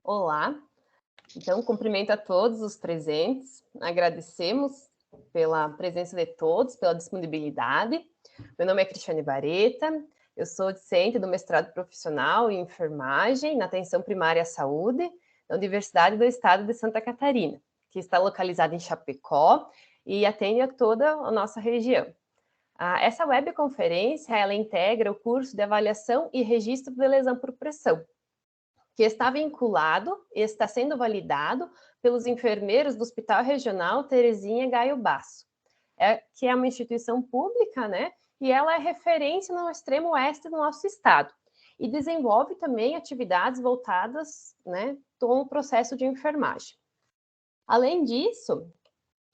Olá, então cumprimento a todos os presentes, agradecemos pela presença de todos, pela disponibilidade. Meu nome é Cristiane Vareta, eu sou discente do mestrado profissional em enfermagem na atenção primária à saúde da Universidade do Estado de Santa Catarina, que está localizada em Chapecó e atende a toda a nossa região. Essa webconferência, ela integra o curso de avaliação e registro de lesão por pressão, que está vinculado e está sendo validado pelos enfermeiros do Hospital Regional Terezinha Gaio Basso, que é uma instituição pública, né? E ela é referência no extremo oeste do nosso estado. E desenvolve também atividades voltadas, né, com o processo de enfermagem. Além disso,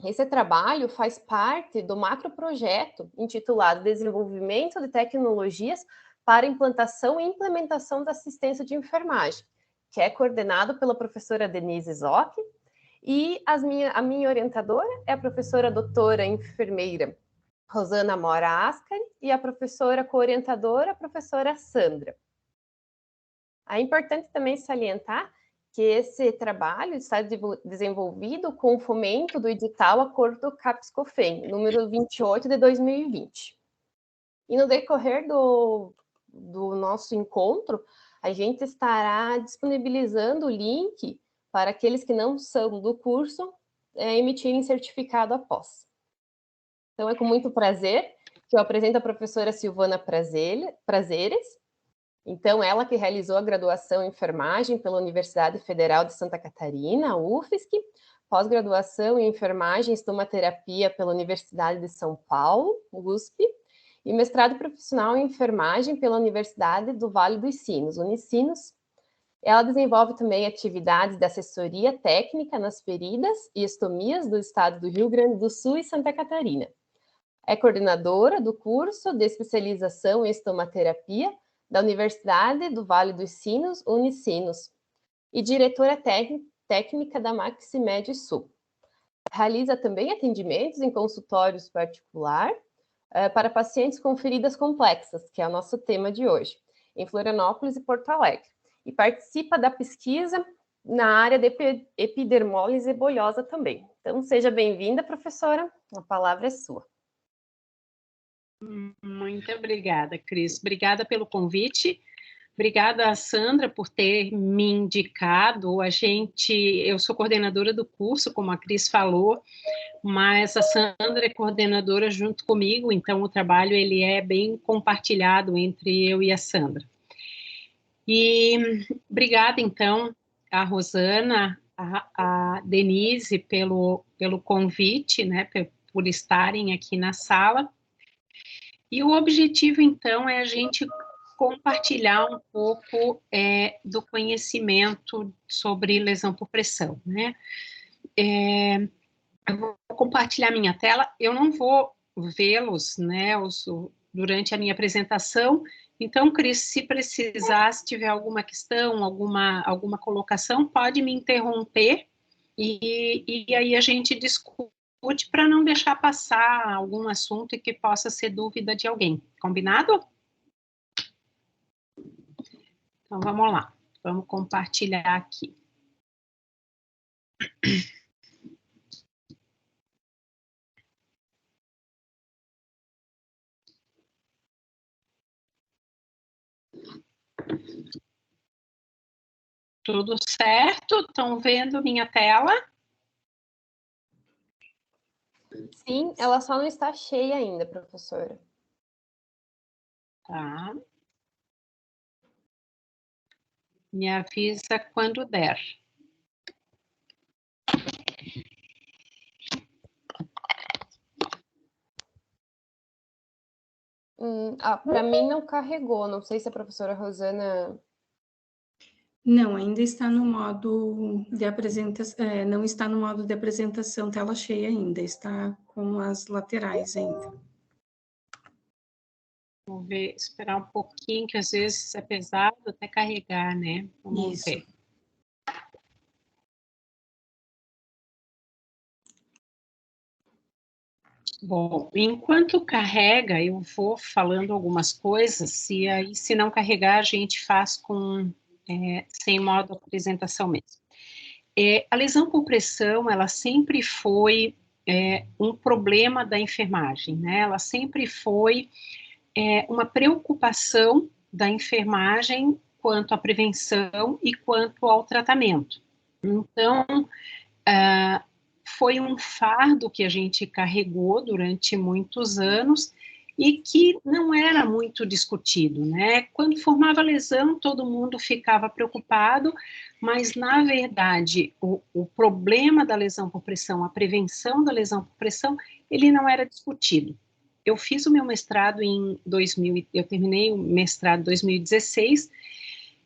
esse trabalho faz parte do macroprojeto intitulado Desenvolvimento de Tecnologias para Implantação e Implementação da Assistência de Enfermagem, que é coordenado pela professora Denise Zoc, e a minha orientadora é a professora doutora enfermeira Rosana Mora Ascari e a professora co-orientadora, a professora Sandra. É importante também salientar que esse trabalho está desenvolvido com o fomento do edital Acordo CAPES-COFEN, número 28 de 2020. E no decorrer do nosso encontro, a gente estará disponibilizando o link para aqueles que não são do curso emitirem certificado após. Então, é com muito prazer que eu apresento a professora Silvana Prazeres. Então, ela que realizou a graduação em enfermagem pela Universidade Federal de Santa Catarina, UFSC, pós-graduação em enfermagem e estomaterapia pela Universidade de São Paulo, USP, e mestrado profissional em enfermagem pela Universidade do Vale dos Sinos, Unicinos. Ela desenvolve também atividades de assessoria técnica nas feridas e estomias do estado do Rio Grande do Sul e Santa Catarina. É coordenadora do curso de especialização em estomaterapia da Universidade do Vale dos Sinos, Unicinos, e diretora técnica da Maximed Sul. Realiza também atendimentos em consultórios particular para pacientes com feridas complexas, que é o nosso tema de hoje, em Florianópolis e Porto Alegre, e participa da pesquisa na área de epidermólise bolhosa também. Então, seja bem-vinda, professora, a palavra é sua. Muito obrigada, Cris. Obrigada pelo convite. Obrigada, Sandra, por ter me indicado. Eu sou coordenadora do curso, como a Cris falou, mas a Sandra é coordenadora junto comigo, então o trabalho ele é bem compartilhado entre eu e a Sandra. E obrigada, então, a Rosana, a Denise pelo convite, né, por estarem aqui na sala. E o objetivo, então, é a gente compartilhar um pouco do conhecimento sobre lesão por pressão, né? Eu vou compartilhar minha tela, eu não vou vê-los, né, durante a minha apresentação, então, Cris, se precisar, se tiver alguma questão, alguma colocação, pode me interromper, e aí a gente discute para não deixar passar algum assunto que possa ser dúvida de alguém. Combinado? Então, vamos lá. Vamos compartilhar aqui. Tudo certo? Estão vendo minha tela? Sim, ela só não está cheia ainda, professora. Tá. Me avisa quando der. Para mim não carregou, não sei se a professora Rosana... Não, ainda está no modo de apresentação, não está no modo de apresentação tela cheia ainda, está com as laterais ainda. Vamos ver, esperar um pouquinho, que às vezes é pesado até carregar, né? Vamos ver. Bom, enquanto carrega, eu vou falando algumas coisas, e aí, se não carregar, a gente faz com sem modo apresentação mesmo. A lesão por pressão, ela sempre foi um problema da enfermagem, né? Ela sempre foi uma preocupação da enfermagem quanto à prevenção e quanto ao tratamento. Então, foi um fardo que a gente carregou durante muitos anos e que não era muito discutido, né? Quando formava lesão, todo mundo ficava preocupado, mas, na verdade, o problema da lesão por pressão, a prevenção da lesão por pressão, ele não era discutido. Eu fiz o meu mestrado em 2000, eu terminei o mestrado em 2016,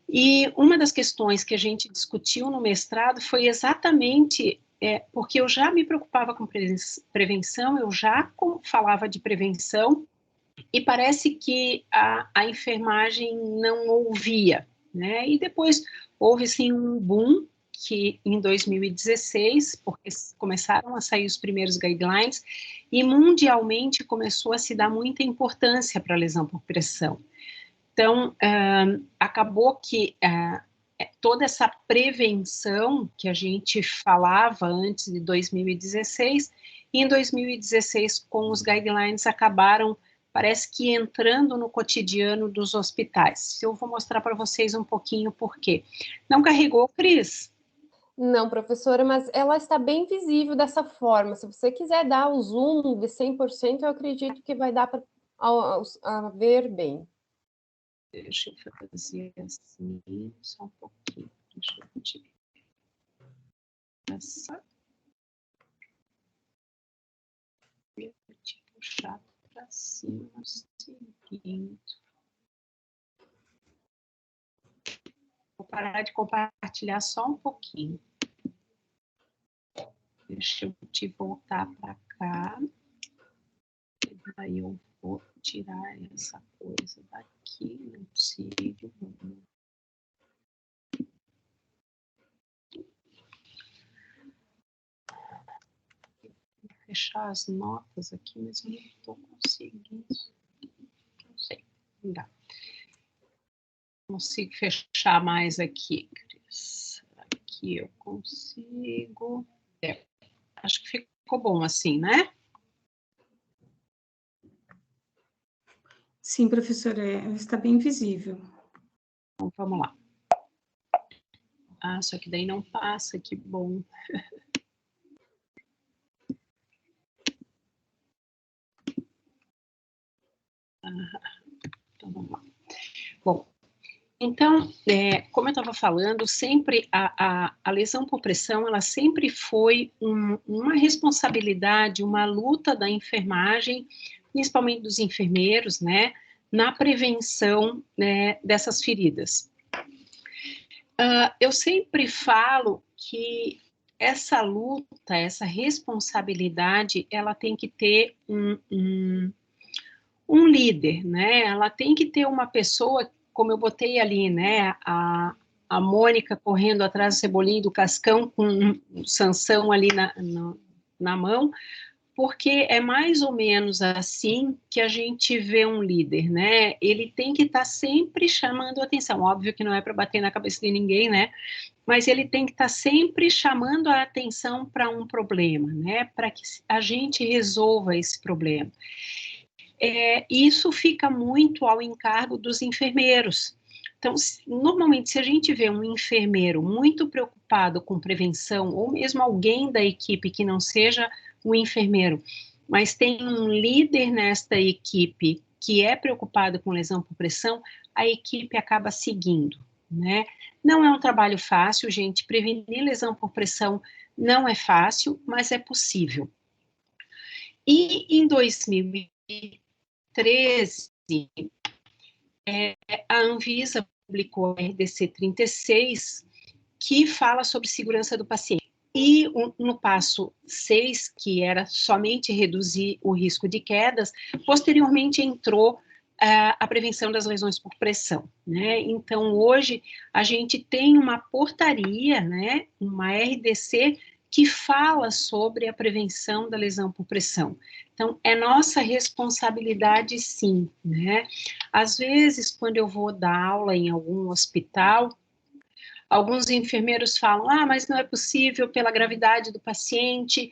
e uma das questões que a gente discutiu no mestrado foi exatamente porque eu já me preocupava com prevenção, eu já falava de prevenção, e parece que a enfermagem não ouvia, né? E depois houve, sim, um boom, que em 2016, porque começaram a sair os primeiros guidelines, e mundialmente começou a se dar muita importância para a lesão por pressão. Então, acabou que toda essa prevenção que a gente falava antes de 2016, em 2016, com os guidelines, acabaram, parece que, entrando no cotidiano dos hospitais. Eu vou mostrar para vocês um pouquinho por quê. Não carregou, Cris? Não, professora, mas ela está bem visível dessa forma. Se você quiser dar o zoom de 100%, eu acredito que vai dar para ver bem. Deixa eu fazer assim, só um pouquinho. Deixa eu tirar essa. Eu vou te puxar para cima, seguindo. Vou parar de compartilhar só um pouquinho. Deixa eu te voltar para cá. Aí eu vou tirar essa coisa daqui, não consigo. Vou fechar as notas aqui, mas eu não estou conseguindo. Não sei, não dá. Consigo fechar mais aqui, Cris. Aqui eu consigo. Acho que ficou bom assim, né? Sim, professora, está bem visível. Então, vamos lá. Só que daí não passa, que bom. Então, vamos lá. Bom, então, como eu estava falando, sempre a lesão por pressão, ela sempre foi uma responsabilidade, uma luta da enfermagem, principalmente dos enfermeiros, né, na prevenção, né, dessas feridas. Eu sempre falo que essa luta, essa responsabilidade, ela tem que ter um líder, né? Ela tem que ter uma pessoa, como eu botei ali, né? A Mônica correndo atrás do Cebolinha e do Cascão com um Sansão ali na mão, porque é mais ou menos assim que a gente vê um líder, né? Ele tem que estar sempre chamando atenção. Óbvio que não é para bater na cabeça de ninguém, né? Mas ele tem que estar sempre chamando a atenção para um problema, né? Para que a gente resolva esse problema. Isso fica muito ao encargo dos enfermeiros. Então, normalmente, se a gente vê um enfermeiro muito preocupado com prevenção, ou mesmo alguém da equipe que não seja o enfermeiro, mas tem um líder nesta equipe que é preocupado com lesão por pressão, a equipe acaba seguindo, né? Não é um trabalho fácil, gente. Prevenir lesão por pressão não é fácil, mas é possível. E em 2013, a Anvisa publicou a RDC 36, que fala sobre segurança do paciente. E no passo 6, que era somente reduzir o risco de quedas, posteriormente entrou a prevenção das lesões por pressão, né? Então, hoje, a gente tem uma portaria, né, uma RDC, que fala sobre a prevenção da lesão por pressão. Então, é nossa responsabilidade, sim, né? Às vezes, quando eu vou dar aula em algum hospital, Alguns enfermeiros falam, mas não é possível pela gravidade do paciente,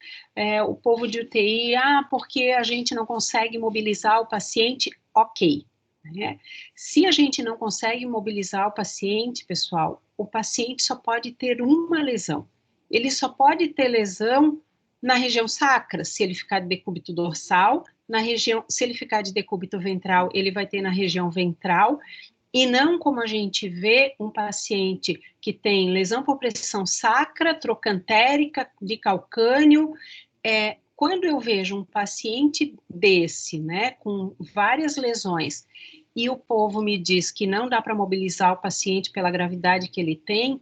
o povo de UTI, porque a gente não consegue mobilizar o paciente, ok. Né? Se a gente não consegue mobilizar o paciente, pessoal, o paciente só pode ter uma lesão. Ele só pode ter lesão na região sacra, se ele ficar de decúbito dorsal, se ele ficar de decúbito ventral, ele vai ter na região ventral, e não como a gente vê um paciente que tem lesão por pressão sacra, trocantérica, de calcânio. Quando eu vejo um paciente desse, né, com várias lesões, e o povo me diz que não dá para mobilizar o paciente pela gravidade que ele tem,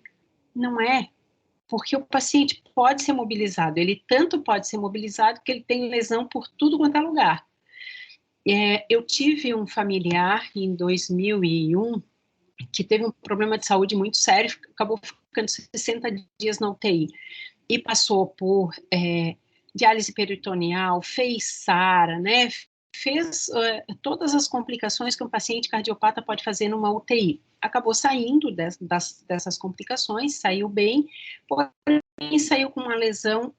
não é. Porque o paciente pode ser mobilizado, ele tanto pode ser mobilizado que ele tem lesão por tudo quanto é lugar. Eu tive um familiar em 2001 que teve um problema de saúde muito sério, acabou ficando 60 dias na UTI e passou por diálise peritoneal, fez SARA, né? Fez todas as complicações que um paciente cardiopata pode fazer numa UTI. Acabou saindo dessas complicações, saiu bem, porém saiu com uma lesão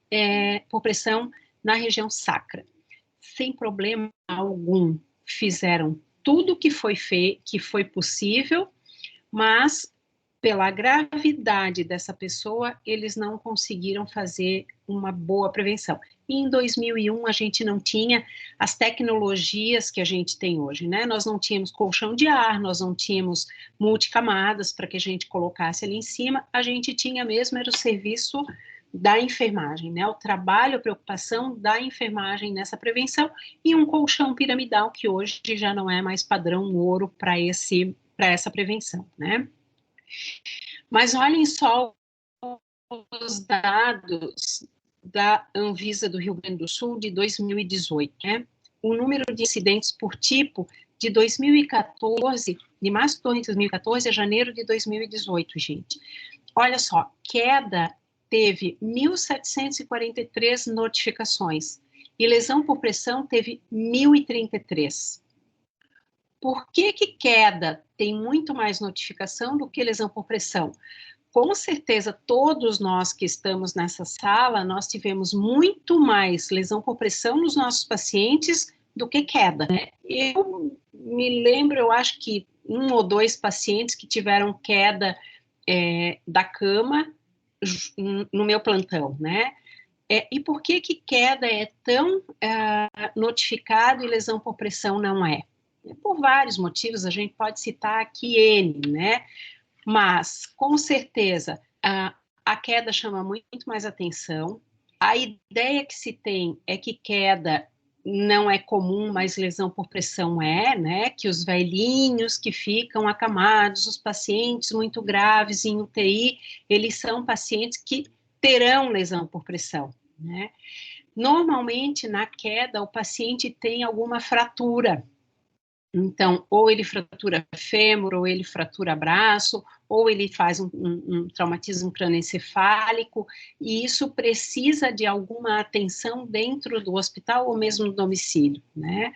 por pressão na região sacra. Sem problema algum, fizeram tudo que foi possível, mas pela gravidade dessa pessoa, eles não conseguiram fazer uma boa prevenção. E em 2001, a gente não tinha as tecnologias que a gente tem hoje, né? Nós não tínhamos colchão de ar, nós não tínhamos multicamadas para que a gente colocasse ali em cima, a gente tinha mesmo, era o serviço da enfermagem, né? O trabalho, a preocupação da enfermagem nessa prevenção e um colchão piramidal que hoje já não é mais padrão ouro para essa prevenção, né? Mas olhem só os dados da Anvisa do Rio Grande do Sul de 2018, né? O número de incidentes por tipo de 2014, de março de 2014 a janeiro de 2018, gente. Olha só, queda teve 1.743 notificações e lesão por pressão teve 1.033. Por que queda tem muito mais notificação do que lesão por pressão? Com certeza, todos nós que estamos nessa sala, nós tivemos muito mais lesão por pressão nos nossos pacientes do que queda, né? Eu me lembro, eu acho que 1 ou 2 pacientes que tiveram queda da cama no meu plantão, né? E por que queda é tão notificado e lesão por pressão não é? Por vários motivos, a gente pode citar aqui N, né? Mas, com certeza, a queda chama muito mais atenção. A ideia que se tem é que queda não é comum, mas lesão por pressão né? Que os velhinhos que ficam acamados, os pacientes muito graves em UTI, eles são pacientes que terão lesão por pressão, né? Normalmente, na queda, o paciente tem alguma fratura. Então, ou ele fratura fêmur, ou ele fratura braço, ou ele faz um traumatismo crânioencefálico, e isso precisa de alguma atenção dentro do hospital ou mesmo no domicílio, né?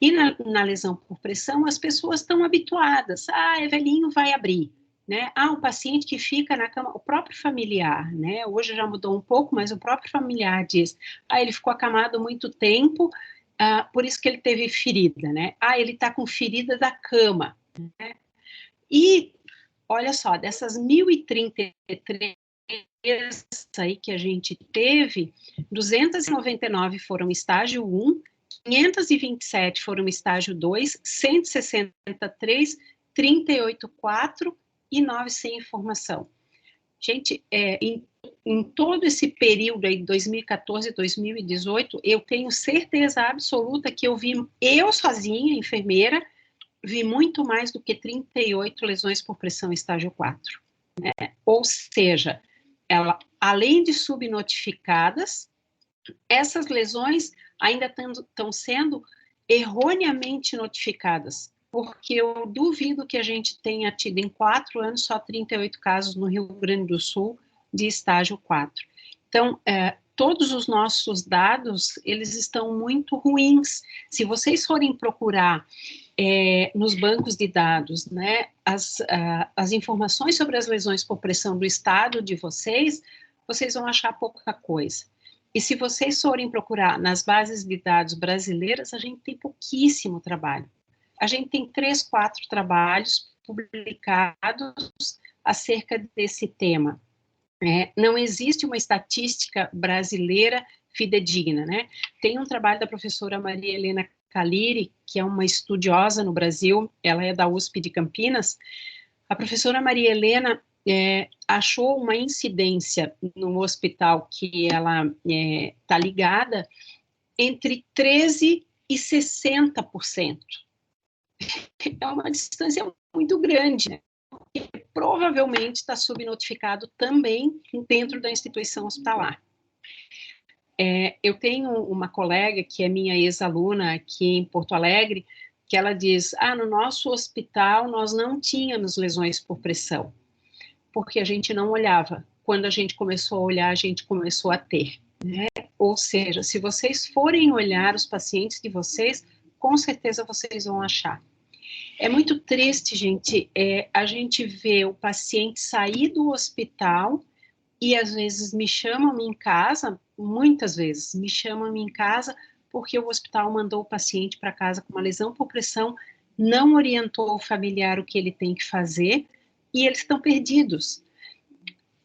E na lesão por pressão, as pessoas estão habituadas, é velhinho, vai abrir, né? O paciente que fica na cama, o próprio familiar, né? Hoje já mudou um pouco, mas o próprio familiar diz, ele ficou acamado muito tempo, por isso que ele teve ferida, né? Ele está com ferida da cama, né? E, olha só, dessas 1.033 aí que a gente teve, 299 foram estágio 1, 527 foram estágio 2, 163, 38 4 e 9 sem informação. Gente, em todo esse período aí, 2014 e 2018, eu tenho certeza absoluta que eu sozinha, enfermeira, vi muito mais do que 38 lesões por pressão estágio 4. Né? Ou seja, além de subnotificadas, essas lesões ainda estão sendo erroneamente notificadas, porque eu duvido que a gente tenha tido em 4 anos só 38 casos no Rio Grande do Sul de estágio 4. Então, todos os nossos dados, eles estão muito ruins. Se vocês forem procurar nos bancos de dados, né, as informações sobre as lesões por pressão do estado de vocês, vocês vão achar pouca coisa. E se vocês forem procurar nas bases de dados brasileiras, a gente tem pouquíssimo trabalho. A gente tem 3, 4 trabalhos publicados acerca desse tema. Não existe uma estatística brasileira fidedigna, né? Tem um trabalho da professora Maria Helena Caliri, que é uma estudiosa no Brasil, ela é da USP de Campinas. A professora Maria Helena achou uma incidência no hospital que ela está ligada entre 13% e 60%. É uma distância muito grande, né? Que provavelmente está subnotificado também dentro da instituição hospitalar. Eu tenho uma colega que é minha ex-aluna aqui em Porto Alegre, que ela diz, no nosso hospital nós não tínhamos lesões por pressão, porque a gente não olhava. Quando a gente começou a olhar, a gente começou a ter, né? Ou seja, se vocês forem olhar os pacientes de vocês, com certeza vocês vão achar. É muito triste, gente, a gente vê o paciente sair do hospital e às vezes me chamam em casa, muitas vezes me chamam em casa porque o hospital mandou o paciente para casa com uma lesão por pressão, não orientou o familiar o que ele tem que fazer e eles estão perdidos.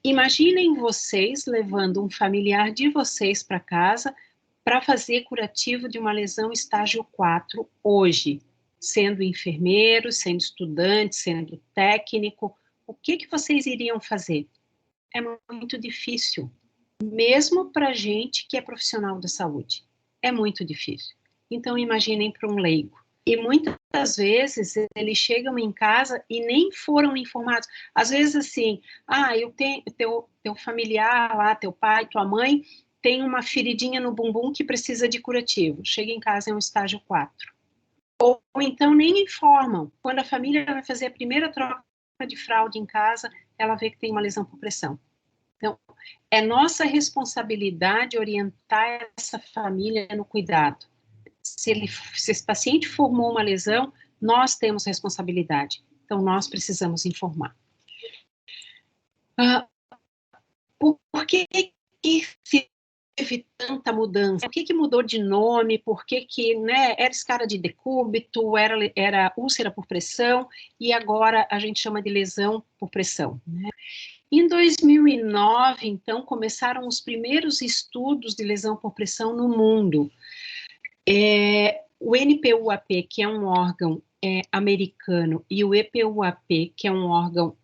Imaginem vocês levando um familiar de vocês para casa para fazer curativo de uma lesão estágio 4 hoje, sendo enfermeiro, sendo estudante, sendo técnico, o que vocês iriam fazer? É muito difícil, mesmo para gente que é profissional da saúde, é muito difícil. Então, imaginem para um leigo. E muitas vezes eles chegam em casa e nem foram informados. Às vezes assim, eu tenho teu familiar lá, teu pai, tua mãe, tem uma feridinha no bumbum que precisa de curativo. Chega em casa, é um estágio 4. Ou então nem informam. Quando a família vai fazer a primeira troca de fralda em casa, ela vê que tem uma lesão por pressão. Então, é nossa responsabilidade orientar essa família no cuidado. Se esse paciente formou uma lesão, nós temos responsabilidade. Então, nós precisamos informar. Por que teve tanta mudança? Por que mudou de nome? Por que era escara de decúbito, era úlcera por pressão, e agora a gente chama de lesão por pressão, né? Em 2009, então, começaram os primeiros estudos de lesão por pressão no mundo. O NPUAP, que é um órgão americano, e o EPUAP, que é um órgão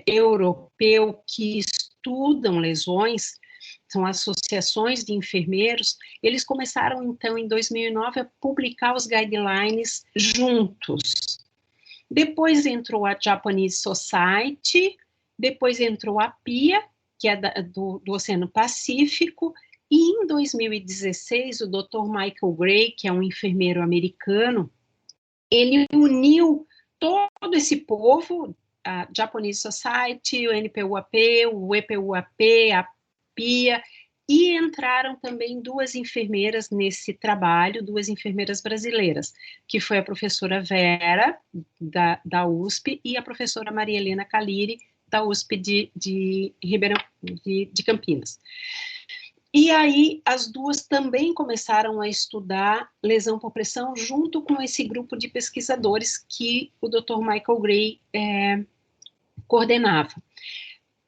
europeu que estudam lesões, são associações de enfermeiros, eles começaram, então, em 2009, a publicar os guidelines juntos. Depois entrou a Japanese Society, depois entrou a PIA, que é do Oceano Pacífico, e em 2016, o Dr. Michael Gray, que é um enfermeiro americano, ele uniu todo esse povo, a Japanese Society, o NPUAP, o EPUAP, a PIA, e entraram também 2 enfermeiras nesse trabalho, 2 enfermeiras brasileiras, que foi a professora Vera, da USP, e a professora Maria Helena Caliri, da USP de Campinas. E aí, as 2 também começaram a estudar lesão por pressão junto com esse grupo de pesquisadores que o Dr. Michael Gray coordenava. O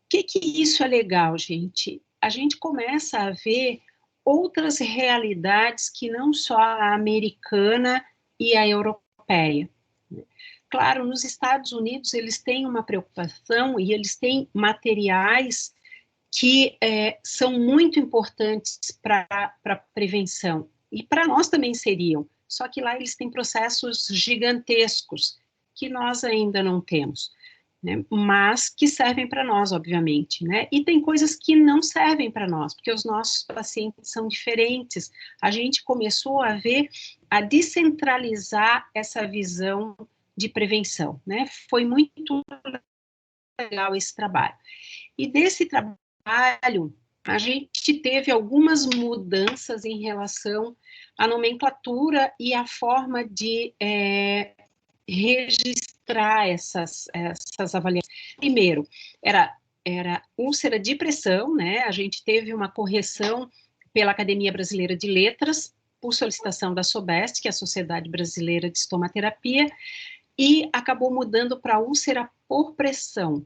que isso é legal, gente? A gente começa a ver outras realidades que não só a americana e a europeia. Claro, nos Estados Unidos eles têm uma preocupação e eles têm materiais que são muito importantes para a prevenção, e para nós também seriam, só que lá eles têm processos gigantescos, que nós ainda não temos, né? Mas que servem para nós, obviamente, né? E tem coisas que não servem para nós, porque os nossos pacientes são diferentes. A gente começou a descentralizar essa visão de prevenção, né? Foi muito legal esse trabalho. E desse trabalho, a gente teve algumas mudanças em relação à nomenclatura e à forma de registrar essas avaliações. Primeiro, era úlcera de pressão, né? A gente teve uma correção pela Academia Brasileira de Letras, por solicitação da SOBEST, que é a Sociedade Brasileira de Estomaterapia, e acabou mudando para úlcera por pressão.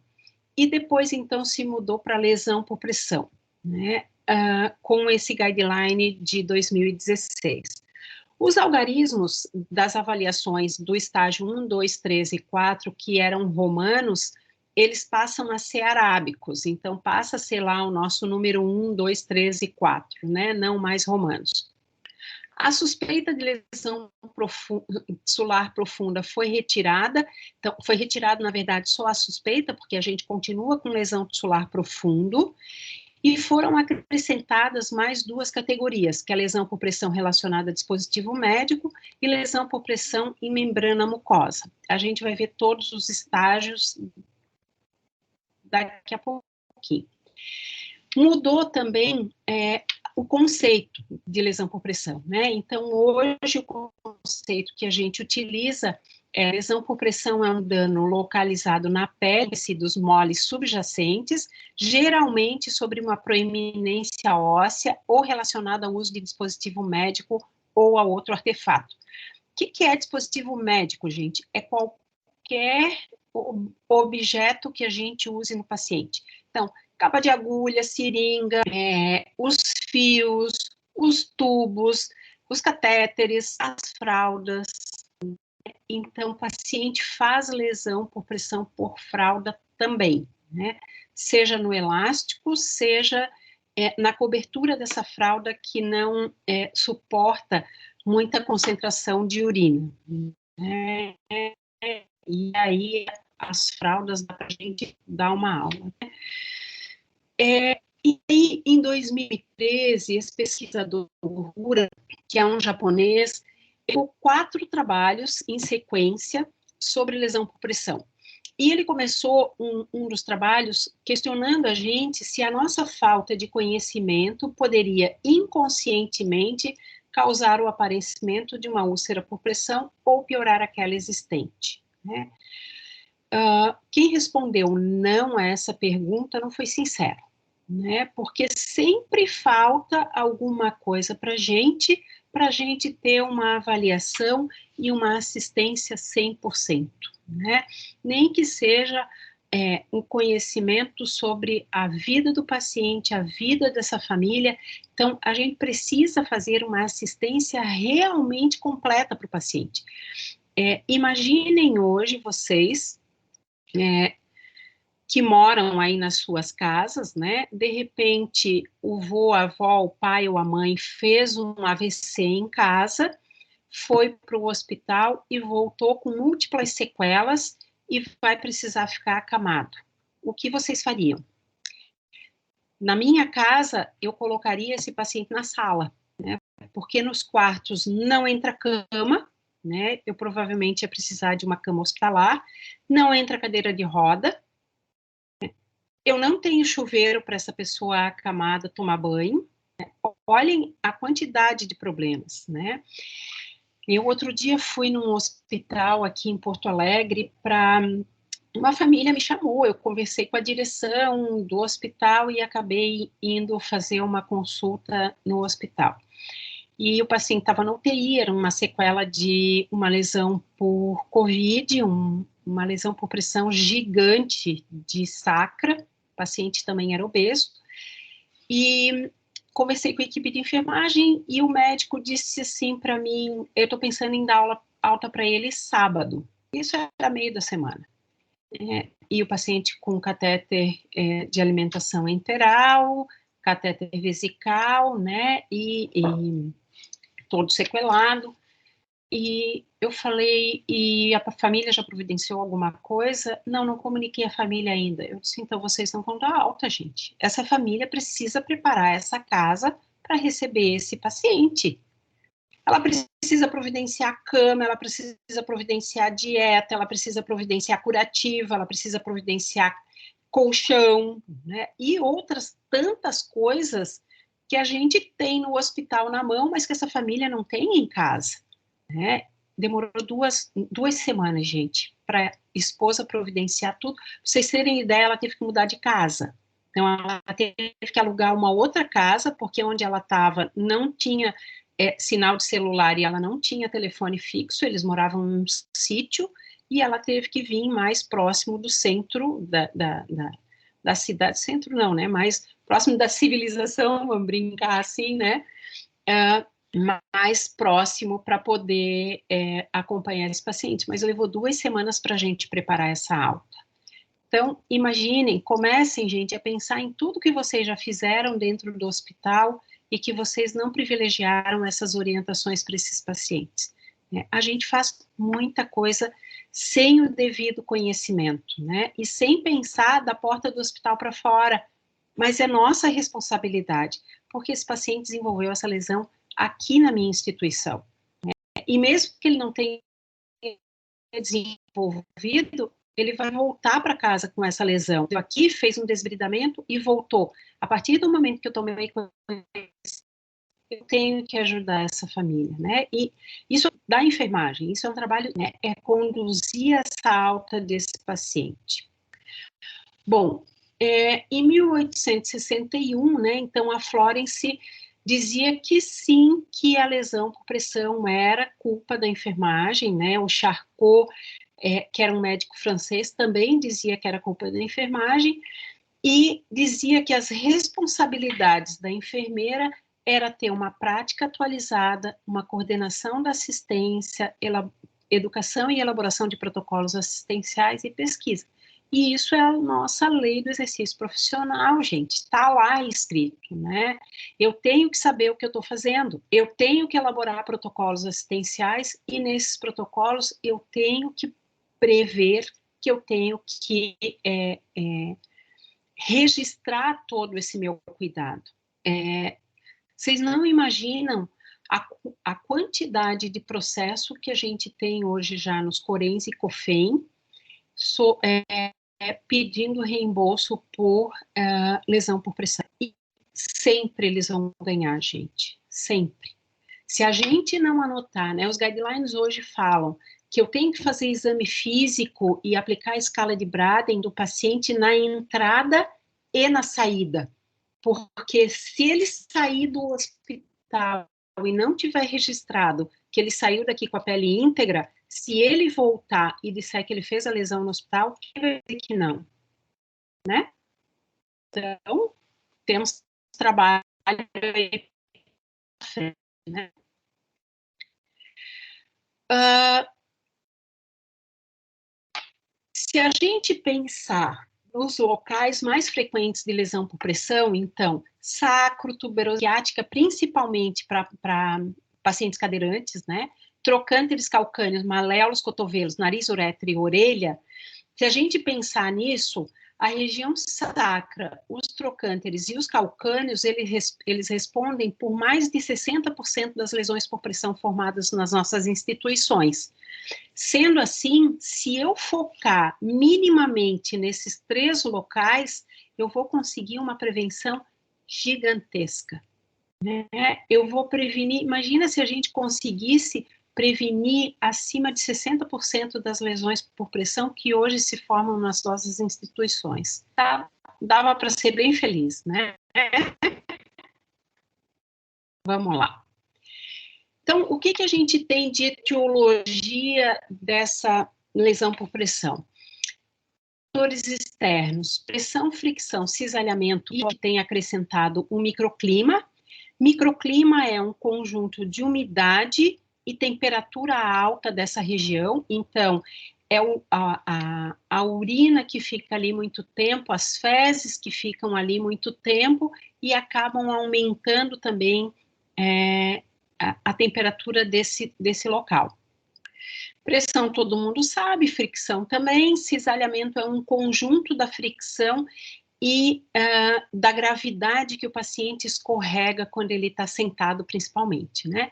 E depois, então, se mudou para lesão por pressão, né? Com esse guideline de 2016. Os algarismos das avaliações do estágio 1, 2, 3 e 4, que eram romanos, eles passam a ser arábicos, então passa a ser lá o nosso número 1, 2, 3 e 4, né? Não mais romanos. A suspeita de lesão tissular profunda foi retirada, então foi retirada, na verdade, só a suspeita, porque a gente continua com lesão tissular profundo, e foram acrescentadas mais 2 categorias, que é a lesão por pressão relacionada a dispositivo médico e lesão por pressão em membrana mucosa. A gente vai ver todos os estágios daqui a pouquinho. Mudou também o conceito de lesão por pressão, né? Então, hoje, o conceito que a gente utiliza lesão por pressão é um dano localizado na pele, tecidos moles subjacentes, geralmente sobre uma proeminência óssea ou relacionada ao uso de dispositivo médico ou a outro artefato. O que é dispositivo médico, gente? É qualquer objeto que a gente use no paciente. Então, capa de agulha, seringa, os fios, os tubos, os catéteres, as fraldas. Então, o paciente faz lesão por pressão por fralda também, né? Seja no elástico, seja na cobertura dessa fralda que não suporta muita concentração de urina. E aí, as fraldas dá para a gente dar uma aula, né? E em 2013, esse pesquisador Hura, que é um japonês, fez 4 trabalhos em sequência sobre lesão por pressão. E ele começou um dos trabalhos questionando a gente se a nossa falta de conhecimento poderia inconscientemente causar o aparecimento de uma úlcera por pressão ou piorar aquela existente, né? Quem respondeu não a essa pergunta não foi sincero, né? Porque sempre falta alguma coisa para a gente ter uma avaliação e uma assistência 100%, né? Nem que seja um conhecimento sobre a vida do paciente, a vida dessa família. Então, a gente precisa fazer uma assistência realmente completa para o paciente. Imaginem hoje vocês que moram aí nas suas casas, né? De repente, o vô, a avó, o pai ou a mãe fez um AVC em casa, foi para o hospital e voltou com múltiplas sequelas e vai precisar ficar acamado. O que vocês fariam? Na minha casa, eu colocaria esse paciente na sala, né? Porque nos quartos não entra cama, né? Eu provavelmente ia precisar de uma cama hospitalar, não entra cadeira de roda. Eu não tenho chuveiro para essa pessoa acamada tomar banho. Olhem a quantidade de problemas, né? Eu, outro dia, fui num hospital aqui em Porto Alegre para... Uma família me chamou, eu conversei com a direção do hospital e acabei indo fazer uma consulta no hospital. E o paciente estava na UTI, era uma sequela de uma lesão por Covid, uma lesão por pressão gigante de sacra. O paciente também era obeso, e conversei com a equipe de enfermagem, e o médico disse assim para mim, eu estou pensando em dar aula alta para ele sábado, isso era meio da semana, e o paciente com catéter de alimentação enteral, catéter vesical, né, e todo sequelado. E eu falei, e a família já providenciou alguma coisa? Não comuniquei a família ainda. Eu disse, então vocês não vão dar alta, gente. Essa família precisa preparar essa casa para receber esse paciente. Ela precisa providenciar cama, ela precisa providenciar dieta, ela precisa providenciar curativa, ela precisa providenciar colchão, né? E outras tantas coisas que a gente tem no hospital na mão, mas que essa família não tem em casa, né? demorou duas semanas, gente, para a esposa providenciar tudo. Pra vocês terem ideia, ela teve que mudar de casa. Então, ela teve que alugar uma outra casa, porque onde ela estava não tinha sinal de celular e ela não tinha telefone fixo, eles moravam num sítio, e ela teve que vir mais próximo do centro da cidade, centro não, né, mais próximo da civilização, vamos brincar assim, né, mais próximo para poder acompanhar esse paciente, mas levou 2 semanas para a gente preparar essa alta. Então, imaginem, comecem, gente, a pensar em tudo que vocês já fizeram dentro do hospital e que vocês não privilegiaram essas orientações para esses pacientes. A gente faz muita coisa sem o devido conhecimento, né? E sem pensar da porta do hospital para fora, mas é nossa responsabilidade, porque esse paciente desenvolveu essa lesão aqui na minha instituição. E mesmo que ele não tenha desenvolvido, ele vai voltar para casa com essa lesão. Eu aqui fez um desbridamento e voltou. A partir do momento que eu tomei conhecimento, eu tenho que ajudar essa família, né? E isso da enfermagem, isso é um trabalho, né? É conduzir essa alta desse paciente. Bom, em 1861, né? Então a Florence dizia que sim, que a lesão por pressão era culpa da enfermagem, né? O Charcot, que era um médico francês, também dizia que era culpa da enfermagem e dizia que as responsabilidades da enfermeira era ter uma prática atualizada, uma coordenação da assistência, educação e elaboração de protocolos assistenciais e pesquisa. E isso é a nossa lei do exercício profissional, gente, está lá escrito, né? Eu tenho que saber o que eu estou fazendo, eu tenho que elaborar protocolos assistenciais e nesses protocolos eu tenho que prever que eu tenho que registrar todo esse meu cuidado. Vocês não imaginam a quantidade de processo que a gente tem hoje já nos Corems e COFEM pedindo reembolso por lesão por pressão. E sempre eles vão ganhar, gente. Sempre. Se a gente não anotar, né, os guidelines hoje falam que eu tenho que fazer exame físico e aplicar a escala de Braden do paciente na entrada e na saída. Porque se ele sair do hospital e não tiver registrado que ele saiu daqui com a pele íntegra, se ele voltar e disser que ele fez a lesão no hospital, quem vai dizer que não? Né? Então, temos trabalho aí, né? Se a gente pensar nos locais mais frequentes de lesão por pressão, então, sacro, tuberose ciática, principalmente para pacientes cadeirantes, né? Trocânteres calcâneos, maléolos, cotovelos, nariz, uretra e orelha. Se a gente pensar nisso, a região sacra, os trocânteres e os calcâneos, eles respondem por mais de 60% das lesões por pressão formadas nas nossas instituições. Sendo assim, se eu focar minimamente nesses 3 locais, eu vou conseguir uma prevenção gigantesca, né? Eu vou prevenir, imagina se a gente conseguisse prevenir acima de 60% das lesões por pressão que hoje se formam nas nossas instituições. Tá? Dava para ser bem feliz, né? Vamos lá. Então, o que a gente tem de etiologia dessa lesão por pressão? Fatores externos, pressão, fricção, cisalhamento, e que tem acrescentado o microclima. Microclima é um conjunto de umidade e temperatura alta dessa região, então, é a urina que fica ali muito tempo, as fezes que ficam ali muito tempo e acabam aumentando também a temperatura desse local. Pressão todo mundo sabe, fricção também, cisalhamento é um conjunto da fricção e da gravidade que o paciente escorrega quando ele está sentado, principalmente, né?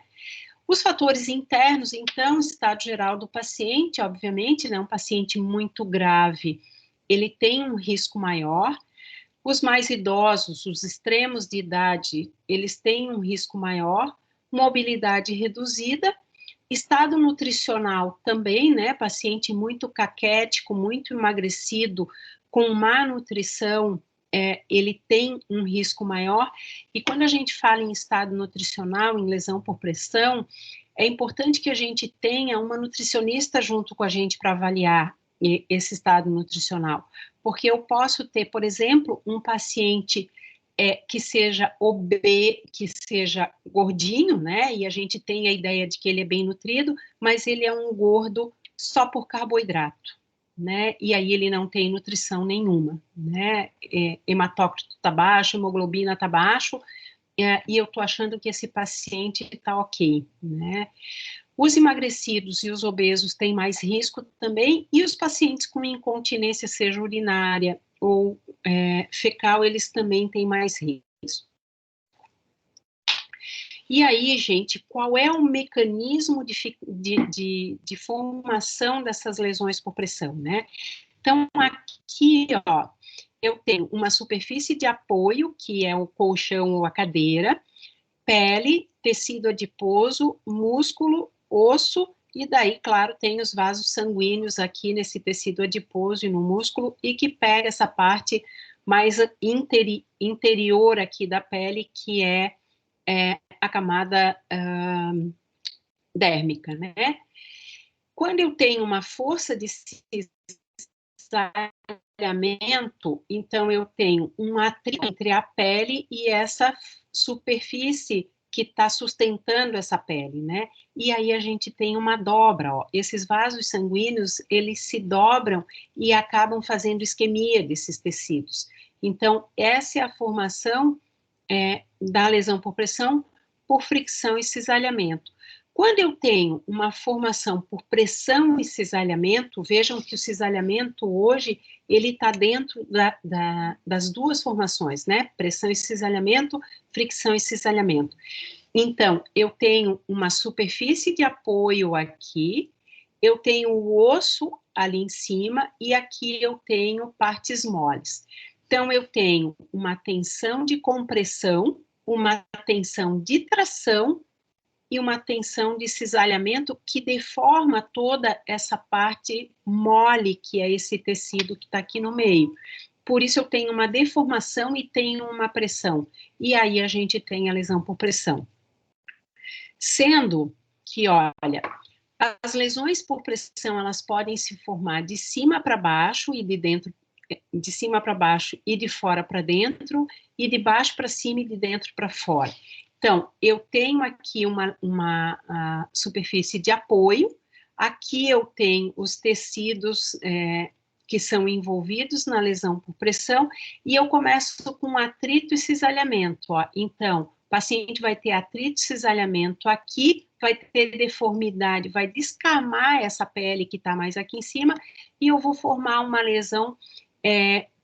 Os fatores internos, então, estado geral do paciente, obviamente, né, um paciente muito grave, ele tem um risco maior. Os mais idosos, os extremos de idade, eles têm um risco maior, mobilidade reduzida, Estado nutricional também, né? Paciente muito caquético, muito emagrecido, com má nutrição, ele tem um risco maior. E quando a gente fala em estado nutricional, em lesão por pressão, é importante que a gente tenha uma nutricionista junto com a gente para avaliar esse estado nutricional. Porque eu posso ter, por exemplo, um paciente que seja obeso, que seja gordinho, né? E a gente tem a ideia de que ele é bem nutrido, mas ele é um gordo só por carboidrato, né? E aí ele não tem nutrição nenhuma, né? Hematócrito está baixo, hemoglobina está baixo, e eu estou achando que esse paciente está ok, né? Os emagrecidos e os obesos têm mais risco também, e os pacientes com incontinência, seja urinária ou fecal, eles também têm mais risco. E aí, gente, qual é o mecanismo de formação dessas lesões por pressão, né? Então, aqui, ó, eu tenho uma superfície de apoio, que é o colchão ou a cadeira, pele, tecido adiposo, músculo, osso, e daí, claro, tem os vasos sanguíneos aqui nesse tecido adiposo e no músculo, e que pega essa parte mais interior aqui da pele, que é a camada dérmica, né? Quando eu tenho uma força de cisalhamento, então eu tenho um atrito entre a pele e essa superfície que está sustentando essa pele, né? E aí a gente tem uma dobra, ó. Esses vasos sanguíneos, eles se dobram e acabam fazendo isquemia desses tecidos. Então, essa é a formação da lesão por pressão, por fricção e cisalhamento. Quando eu tenho uma formação por pressão e cisalhamento, vejam que o cisalhamento hoje, ele está dentro das duas formações, né? Pressão e cisalhamento, fricção e cisalhamento. Então, eu tenho uma superfície de apoio aqui, eu tenho o osso ali em cima e aqui eu tenho partes moles. Então, eu tenho uma tensão de compressão, uma tensão de tração e uma tensão de cisalhamento que deforma toda essa parte mole, que é esse tecido que está aqui no meio. Por isso eu tenho uma deformação e tenho uma pressão. E aí a gente tem a lesão por pressão. Sendo que, olha, as lesões por pressão, elas podem se formar de cima para baixo e de cima para baixo e de fora para dentro, e de baixo para cima e de dentro para fora. Então, eu tenho aqui uma superfície de apoio, aqui eu tenho os tecidos que são envolvidos na lesão por pressão, e eu começo com atrito e cisalhamento, ó. Então, o paciente vai ter atrito e cisalhamento aqui, vai ter deformidade, vai descamar essa pele que está mais aqui em cima, e eu vou formar uma lesão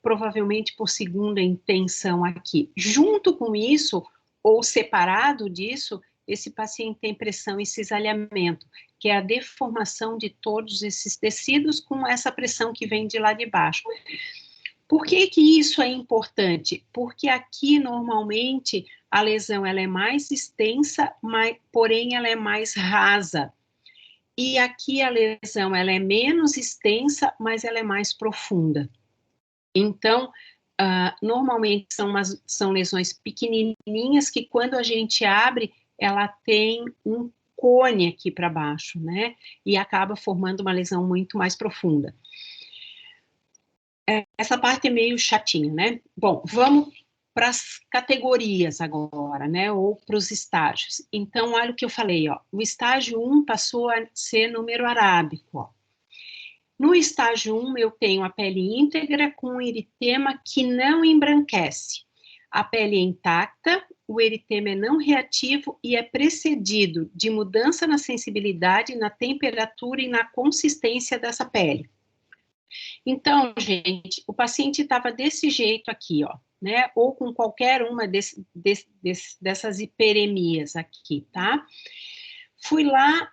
provavelmente por segunda intenção aqui. Junto com isso, ou separado disso, esse paciente tem pressão e cisalhamento, que é a deformação de todos esses tecidos com essa pressão que vem de lá de baixo. Por que isso é importante? Porque aqui, normalmente, a lesão ela é mais extensa, porém ela é mais rasa. E aqui a lesão ela é menos extensa, mas ela é mais profunda. Então, normalmente são lesões pequenininhas que quando a gente abre, ela tem um cone aqui para baixo, né? E acaba formando uma lesão muito mais profunda. Essa parte é meio chatinha, né? Bom, vamos para as categorias agora, né? Ou para os estágios. Então, olha o que eu falei, ó. O estágio 1 passou a ser número arábico, ó. No estágio 1, eu tenho a pele íntegra com eritema que não embranquece. A pele é intacta, o eritema é não reativo e é precedido de mudança na sensibilidade, na temperatura e na consistência dessa pele. Então, gente, o paciente estava desse jeito aqui, ó, né? Ou com qualquer uma dessas hiperemias aqui, tá? Fui lá,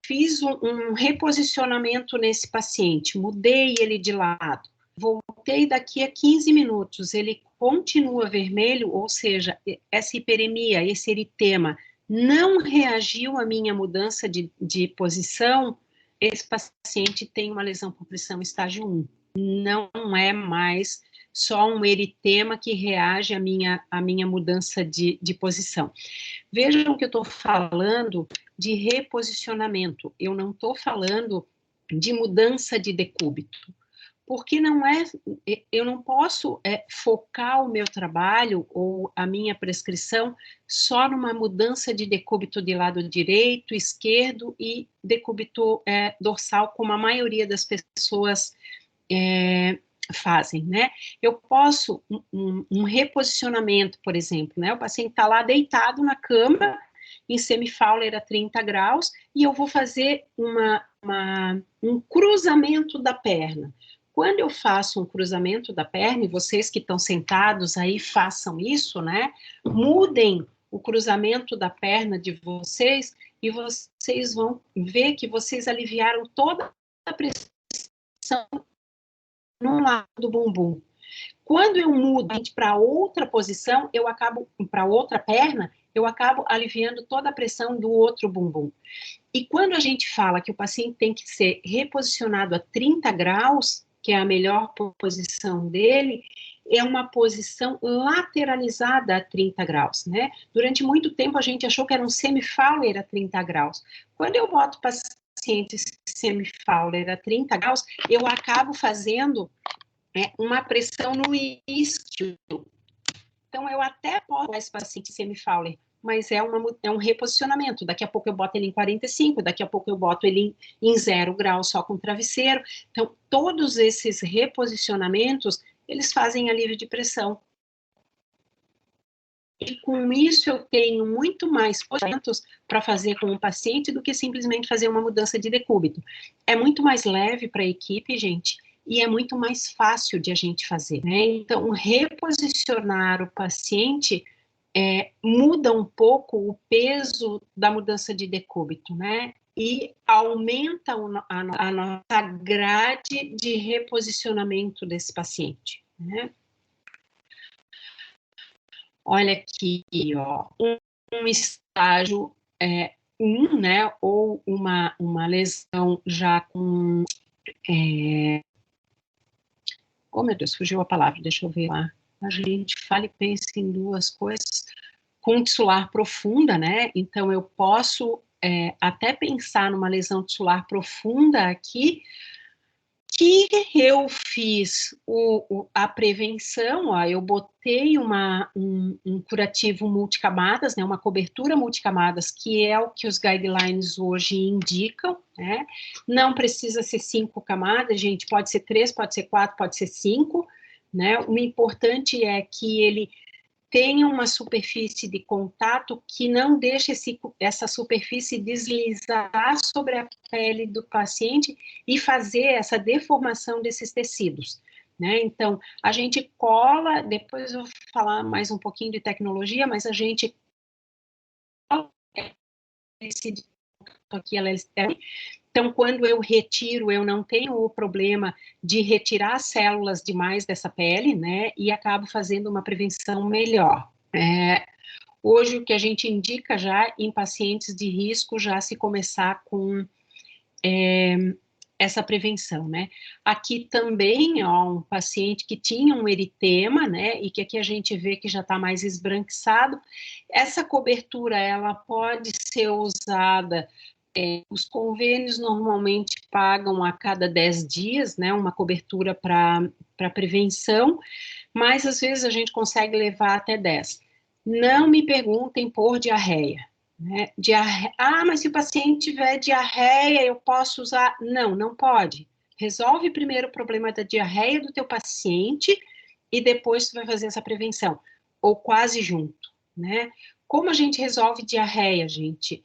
fiz um reposicionamento nesse paciente, mudei ele de lado, voltei daqui a 15 minutos, ele continua vermelho, ou seja, essa hiperemia, esse eritema, não reagiu à minha mudança de posição, esse paciente tem uma lesão por pressão estágio 1. Não é mais só um eritema que reage à minha mudança de posição. Vejam que eu estou falando de reposicionamento, eu não estou falando de mudança de decúbito, porque eu não posso focar o meu trabalho ou a minha prescrição só numa mudança de decúbito de lado direito, esquerdo e decúbito dorsal, como a maioria das pessoas fazem, né? Eu posso, um reposicionamento, por exemplo, né? O paciente está lá deitado na cama, em semi-Fowler a 30 graus, e eu vou fazer um cruzamento da perna. Quando eu faço um cruzamento da perna, e vocês que estão sentados aí façam isso, né? Mudem o cruzamento da perna de vocês, e vocês vão ver que vocês aliviaram toda a pressão no lado do bumbum. Quando eu mudo para outra posição, eu acabo, para outra perna, eu acabo aliviando toda a pressão do outro bumbum. E quando a gente fala que o paciente tem que ser reposicionado a 30 graus, que é a melhor posição dele, é uma posição lateralizada a 30 graus, né? Durante muito tempo a gente achou que era um semi-Fowler a 30 graus. Quando eu boto pacientes semi-Fowler a 30 graus, eu acabo fazendo uma pressão no isquio. Então, eu até posso dar esse paciente semi-Fowler, mas é um reposicionamento. Daqui a pouco eu boto ele em 45, daqui a pouco eu boto ele em 0 graus só com travesseiro. Então, todos esses reposicionamentos, eles fazem alívio de pressão. E com isso eu tenho muito mais posicionamentos para fazer com o paciente do que simplesmente fazer uma mudança de decúbito. É muito mais leve para a equipe, gente, e é muito mais fácil de a gente fazer, né? Então, reposicionar o paciente muda um pouco o peso da mudança de decúbito, né? E aumenta a nossa grade de reposicionamento desse paciente, né? Olha aqui, ó, um estágio 1, né? Ou uma lesão já com oh, meu Deus, fugiu a palavra, deixa eu ver lá. A gente fala e pensa em duas coisas. Com tissular profunda, né? Então, eu posso até pensar numa lesão tissular profunda aqui, que eu fiz a prevenção, ó, eu botei um curativo multicamadas, né, uma cobertura multicamadas, que é o que os guidelines hoje indicam, né? Não precisa ser 5 camadas, gente, pode ser 3, pode ser 4, pode ser 5, né? O importante é que ele tenha uma superfície de contato que não deixe essa superfície deslizar sobre a pele do paciente e fazer essa deformação desses tecidos, né? Então, a gente cola, depois eu vou falar mais um pouquinho de tecnologia, mas a gente cola esse aqui, ela é externa. Então, quando eu retiro, eu não tenho o problema de retirar células demais dessa pele, né, e acabo fazendo uma prevenção melhor. Hoje, o que a gente indica já em pacientes de risco, já se começar com essa prevenção, né. Aqui também, ó, um paciente que tinha um eritema, né, e que aqui a gente vê que já está mais esbranquiçado. Essa cobertura, ela pode ser usada. Os convênios normalmente pagam a cada 10 dias, né, uma cobertura para prevenção, mas às vezes a gente consegue levar até 10. Não me perguntem por diarreia, né? Mas se o paciente tiver diarreia, eu posso usar? Não, não pode. Resolve primeiro o problema da diarreia do teu paciente e depois tu vai fazer essa prevenção, ou quase junto, né? Como a gente resolve diarreia, gente?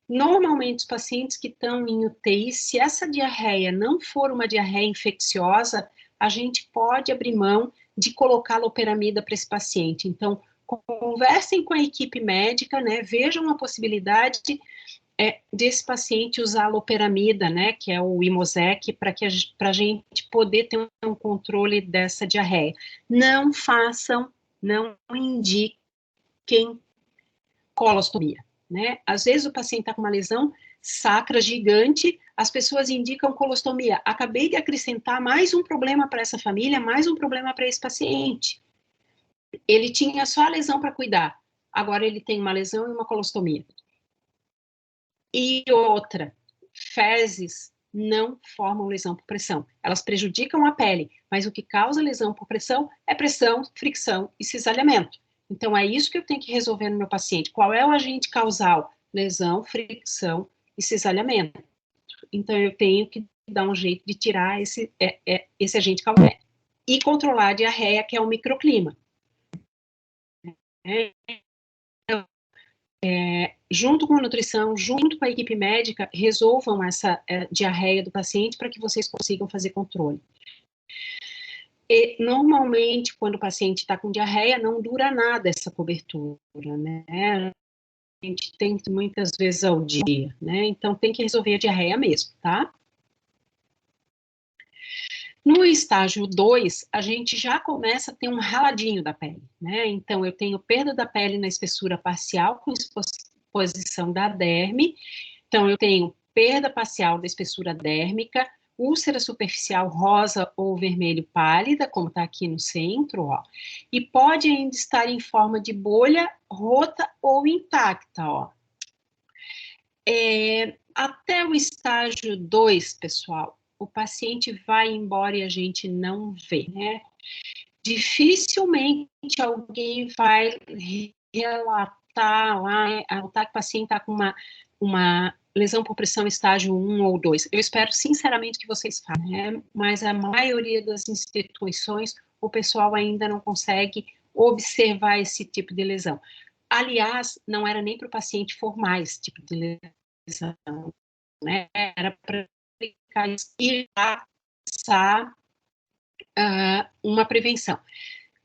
Normalmente, os pacientes que estão em UTI, se essa diarreia não for uma diarreia infecciosa, a gente pode abrir mão de colocar loperamida para esse paciente. Então, conversem com a equipe médica, né? Vejam a possibilidade desse paciente usar a loperamida, né? Que é o Imosec, para a gente poder ter um controle dessa diarreia. Não indiquem colostomia. né? Às vezes o paciente está com uma lesão sacra gigante, as pessoas indicam colostomia. Acabei de acrescentar mais um problema para essa família, mais um problema para esse paciente. Ele tinha só a lesão para cuidar, agora ele tem uma lesão e uma colostomia. E outra, fezes não formam lesão por pressão. Elas prejudicam a pele, mas o que causa lesão por pressão é pressão, fricção e cisalhamento. Então, é isso que eu tenho que resolver no meu paciente. Qual é o agente causal? Lesão, fricção e cisalhamento. Então, eu tenho que dar um jeito de tirar esse agente causal e controlar a diarreia, que é o microclima. Junto com a nutrição, junto com a equipe médica, resolvam essa diarreia do paciente para que vocês consigam fazer controle. E, normalmente, quando o paciente está com diarreia, não dura nada essa cobertura, né? A gente tem muitas vezes ao dia, né? Então, tem que resolver a diarreia mesmo, tá? No estágio 2, a gente já começa a ter um raladinho da pele, né? Então, eu tenho perda da pele na espessura parcial com exposição da derme. Então, eu tenho perda parcial da espessura dérmica, úlcera superficial rosa ou vermelho pálida, como está aqui no centro, ó. E pode ainda estar em forma de bolha, rota ou intacta, ó. Até o estágio 2, pessoal, o paciente vai embora e a gente não vê, né? Dificilmente alguém vai relatar lá, anotar que o paciente está com uma lesão por pressão estágio 1 ou 2. Eu espero sinceramente que vocês façam, né? Mas a maioria das instituições, o pessoal ainda não consegue observar esse tipo de lesão. Aliás, não era nem para o paciente formar esse tipo de lesão, né? Era para aplicar e passar uma prevenção.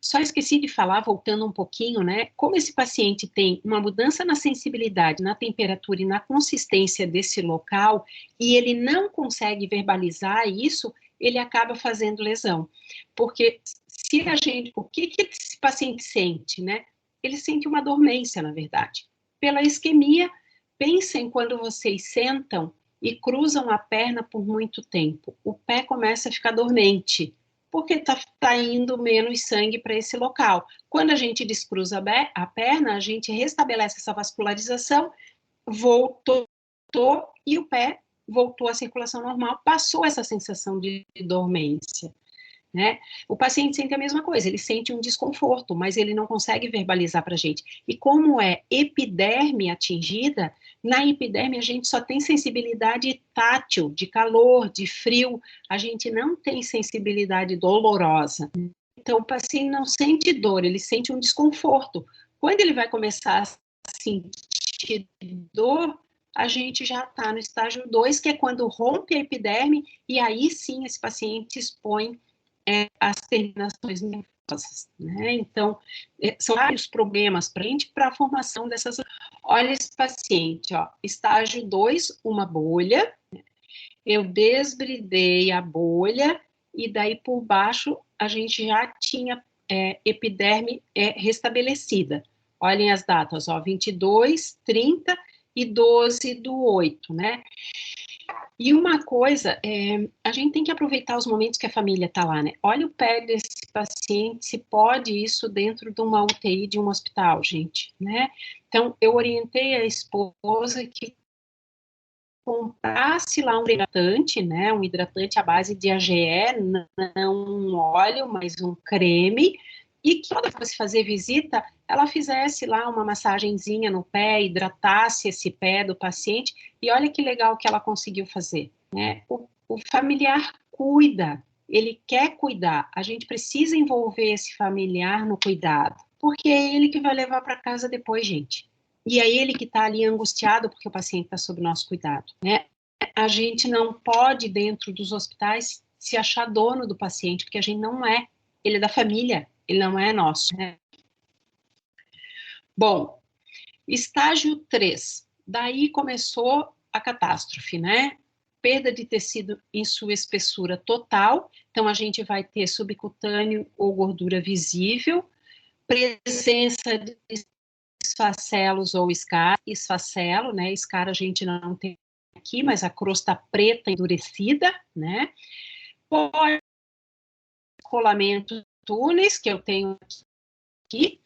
Só esqueci de falar, voltando um pouquinho, né? Como esse paciente tem uma mudança na sensibilidade, na temperatura e na consistência desse local, e ele não consegue verbalizar isso, ele acaba fazendo lesão. Porque se a gente, o que esse paciente sente, né? Ele sente uma dormência, na verdade. Pela isquemia, pensem quando vocês sentam e cruzam a perna por muito tempo. O pé começa a ficar dormente, porque está indo menos sangue para esse local. Quando a gente descruza a perna, a gente restabelece essa vascularização, voltou e o pé voltou à circulação normal, passou essa sensação de dormência, né? O paciente sente a mesma coisa, ele sente um desconforto, mas ele não consegue verbalizar para a gente. E como é epiderme atingida, na epiderme a gente só tem sensibilidade tátil, de calor, de frio, a gente não tem sensibilidade dolorosa. Então, o paciente não sente dor, ele sente um desconforto. Quando ele vai começar a sentir dor, a gente já está no estágio 2, que é quando rompe a epiderme, e aí sim esse paciente expõe as terminações nervosas, né? Então, são vários problemas para a formação dessas. Olha esse paciente, ó, estágio 2, uma bolha, eu desbridei a bolha, e daí por baixo a gente já tinha epiderme restabelecida. Olhem as datas, ó, 22, 30 e 12/8, né? E uma coisa, a gente tem que aproveitar os momentos que a família está lá, né? Olha o pé desse paciente, se pode isso dentro de uma UTI de um hospital, gente, né? Então, eu orientei a esposa que comprasse lá um hidratante, né? Um hidratante à base de AGE, não um óleo, mas um creme, e que quando fosse fazer visita, ela fizesse lá uma massagenzinha no pé, hidratasse esse pé do paciente, e olha que legal que ela conseguiu fazer, né? O familiar cuida, ele quer cuidar, a gente precisa envolver esse familiar no cuidado, porque é ele que vai levar para casa depois, gente. E é ele que está ali angustiado porque o paciente está sob nosso cuidado, né? A gente não pode, dentro dos hospitais, se achar dono do paciente, porque a gente não é, ele é da família, ele não é nosso, né? Bom, estágio 3, daí começou a catástrofe, né? Perda de tecido em sua espessura total, então a gente vai ter subcutâneo ou gordura visível, presença de esfacelos ou escara, esfacelo, né? Escara a gente não tem aqui, mas a crosta preta endurecida, né? Pode colamento túneis, que eu tenho aqui.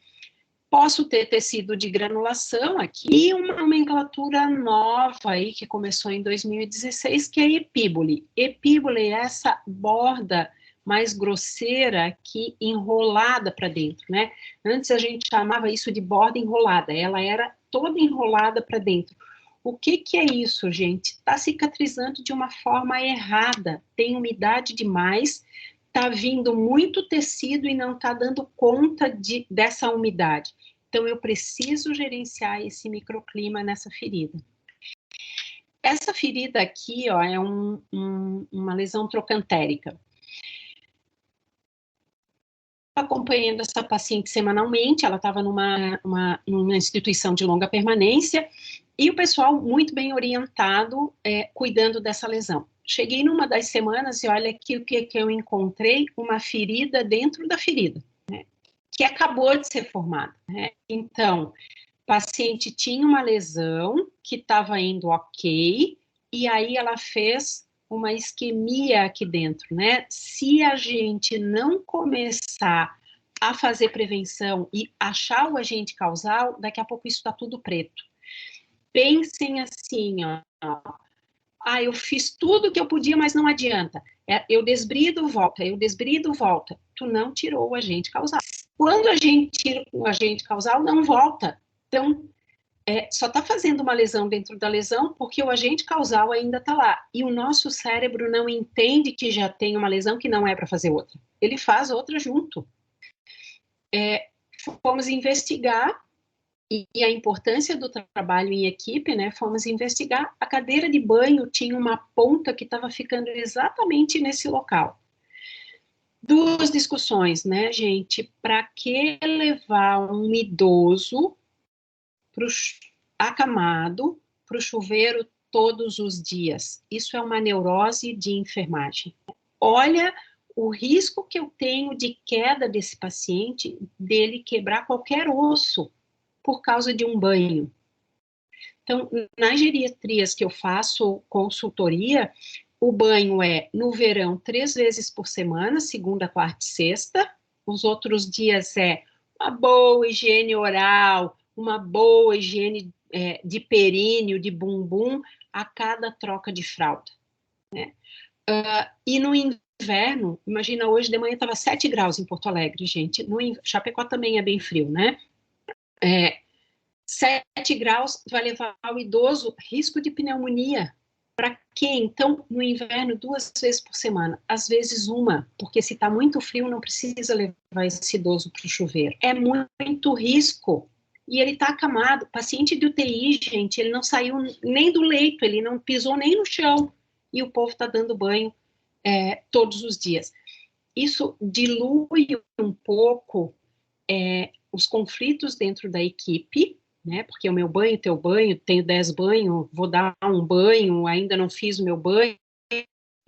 Posso ter tecido de granulação aqui e uma nomenclatura nova aí, que começou em 2016, que é epíbole. Epíbole é essa borda mais grosseira aqui, enrolada para dentro, né? Antes a gente chamava isso de borda enrolada, ela era toda enrolada para dentro. O que é isso, gente? Está cicatrizando de uma forma errada, tem umidade demais, está vindo muito tecido e não está dando conta dessa umidade. Então, eu preciso gerenciar esse microclima nessa ferida. Essa ferida aqui, ó, é uma lesão trocantérica. Acompanhando essa paciente semanalmente, ela estava numa instituição de longa permanência, e o pessoal muito bem orientado, cuidando dessa lesão. Cheguei numa das semanas e olha aqui o que eu encontrei, uma ferida dentro da ferida, né, que acabou de ser formada, né? Então, o paciente tinha uma lesão que estava indo ok, e aí ela fez uma isquemia aqui dentro, né? Se a gente não começar a fazer prevenção e achar o agente causal, daqui a pouco isso está tudo preto. Pensem assim, ó. Eu fiz tudo que eu podia, mas não adianta. Eu desbrido, volta, eu desbrido, volta. Tu não tirou o agente causal. Quando a gente tira o agente causal, não volta. Então, só está fazendo uma lesão dentro da lesão porque o agente causal ainda está lá. E o nosso cérebro não entende que já tem uma lesão que não é para fazer outra. Ele faz outra junto. Fomos investigar, e a importância do trabalho em equipe, né? Fomos investigar, a cadeira de banho tinha uma ponta que estava ficando exatamente nesse local. Duas discussões, né, gente? Para que levar um idoso acamado para o chuveiro todos os dias? Isso é uma neurose de enfermagem. Olha o risco que eu tenho de queda desse paciente, dele quebrar qualquer osso por causa de um banho. Então, nas geriatrias que eu faço consultoria, o banho é no verão 3 vezes por semana, segunda, quarta e sexta. Os outros dias é uma boa higiene oral, uma boa higiene de períneo, de bumbum, a cada troca de fralda, né? E no inverno, imagina, hoje de manhã estava 7 graus em Porto Alegre, gente. Chapecó também é bem frio, né? 7 graus vai levar ao idoso risco de pneumonia. Para quê? Então, no inverno, 2 vezes por semana, às vezes uma, porque se está muito frio, não precisa levar esse idoso para o chuveiro. É muito risco. E ele está acamado. Paciente de UTI, gente, ele não saiu nem do leito, ele não pisou nem no chão. E o povo está dando banho todos os dias. Isso dilui um pouco os conflitos dentro da equipe, né? Porque o meu banho, teu banho, tenho 10 banhos, vou dar um banho, ainda não fiz o meu banho,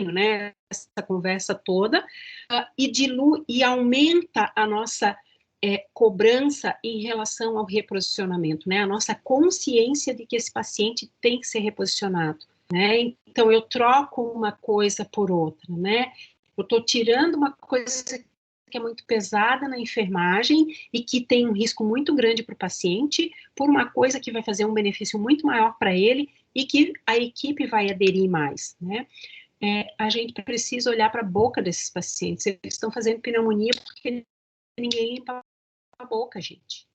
né? Essa conversa toda, e dilui e aumenta a nossa cobrança em relação ao reposicionamento, né? A nossa consciência de que esse paciente tem que ser reposicionado, né? Então eu troco uma coisa por outra, né? Eu estou tirando uma coisa que é muito pesada na enfermagem e que tem um risco muito grande para o paciente, por uma coisa que vai fazer um benefício muito maior para ele e que a equipe vai aderir mais, né? A gente precisa olhar para a boca desses pacientes. Eles estão fazendo pneumonia porque ninguém limpa a boca, gente.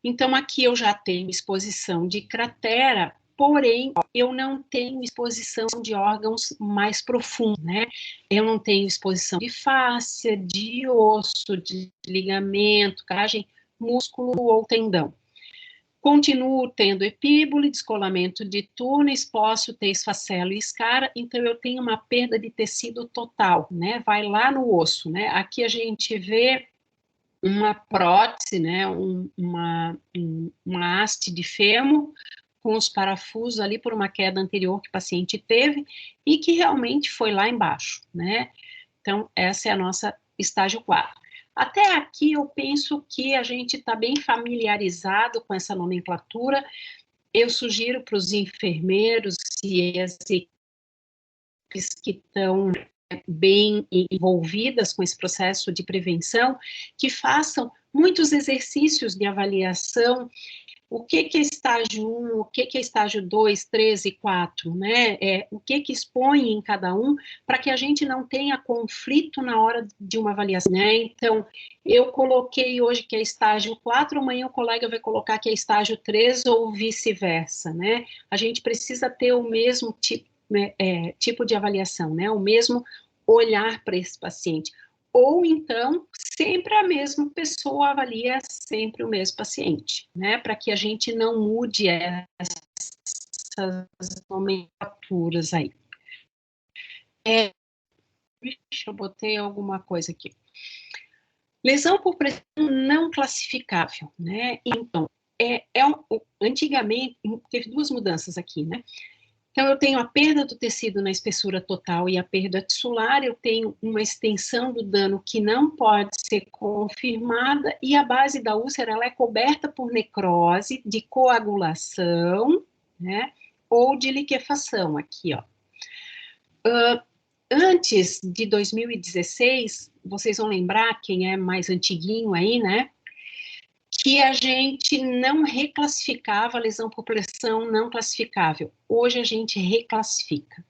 Então, aqui eu já tenho exposição de cratera, porém, eu não tenho exposição de órgãos mais profundos, né? Eu não tenho exposição de fáscia, de osso, de ligamento, cartilagem, músculo ou tendão. Continuo tendo epíbole, descolamento de túneis, posso ter esfacelo e escara, então eu tenho uma perda de tecido total, né? Vai lá no osso, né? Aqui a gente vê uma prótese, né? Uma haste de fêmur, com os parafusos ali por uma queda anterior que o paciente teve e que realmente foi lá embaixo, né? Então, essa é a nossa estágio 4. Até aqui eu penso que a gente está bem familiarizado com essa nomenclatura. Eu sugiro para os enfermeiros e as equipes que estão bem envolvidas com esse processo de prevenção, que façam muitos exercícios de avaliação. O que é estágio 1, o que é estágio 2, 3 e 4, né? O que expõe em cada um, para que a gente não tenha conflito na hora de uma avaliação, né? Então, eu coloquei hoje que é estágio 4, amanhã o colega vai colocar que é estágio 3 ou vice-versa, né? A gente precisa ter o mesmo tipo de avaliação, né? O mesmo olhar para esse paciente. Ou então, sempre a mesma pessoa avalia sempre o mesmo paciente, né? Para que a gente não mude essas nomenclaturas aí. Deixa eu botar alguma coisa aqui. Lesão por pressão não classificável, né? Então, antigamente, teve duas mudanças aqui, né? Então, eu tenho a perda do tecido na espessura total e a perda tissular, eu tenho uma extensão do dano que não pode ser confirmada, e a base da úlcera, ela é coberta por necrose, de coagulação, né, ou de liquefação, aqui, ó. Antes de 2016, vocês vão lembrar, quem é mais antiguinho aí, né, que a gente não reclassificava a lesão por pressão não classificável. Hoje a gente reclassifica.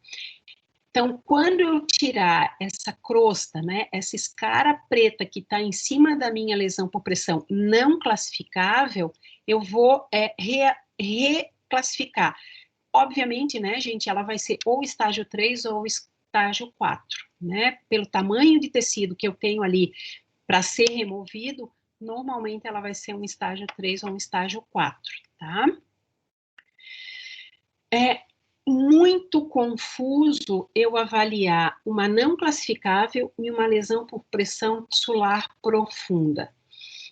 Então, quando eu tirar essa crosta, né, essa escara preta que está em cima da minha lesão por pressão não classificável, eu vou reclassificar. Obviamente, né, gente, ela vai ser ou estágio 3 ou estágio 4, né? Pelo tamanho de tecido que eu tenho ali para ser removido, normalmente ela vai ser um estágio 3 ou um estágio 4, tá? É muito confuso eu avaliar uma não classificável e uma lesão por pressão tissular profunda.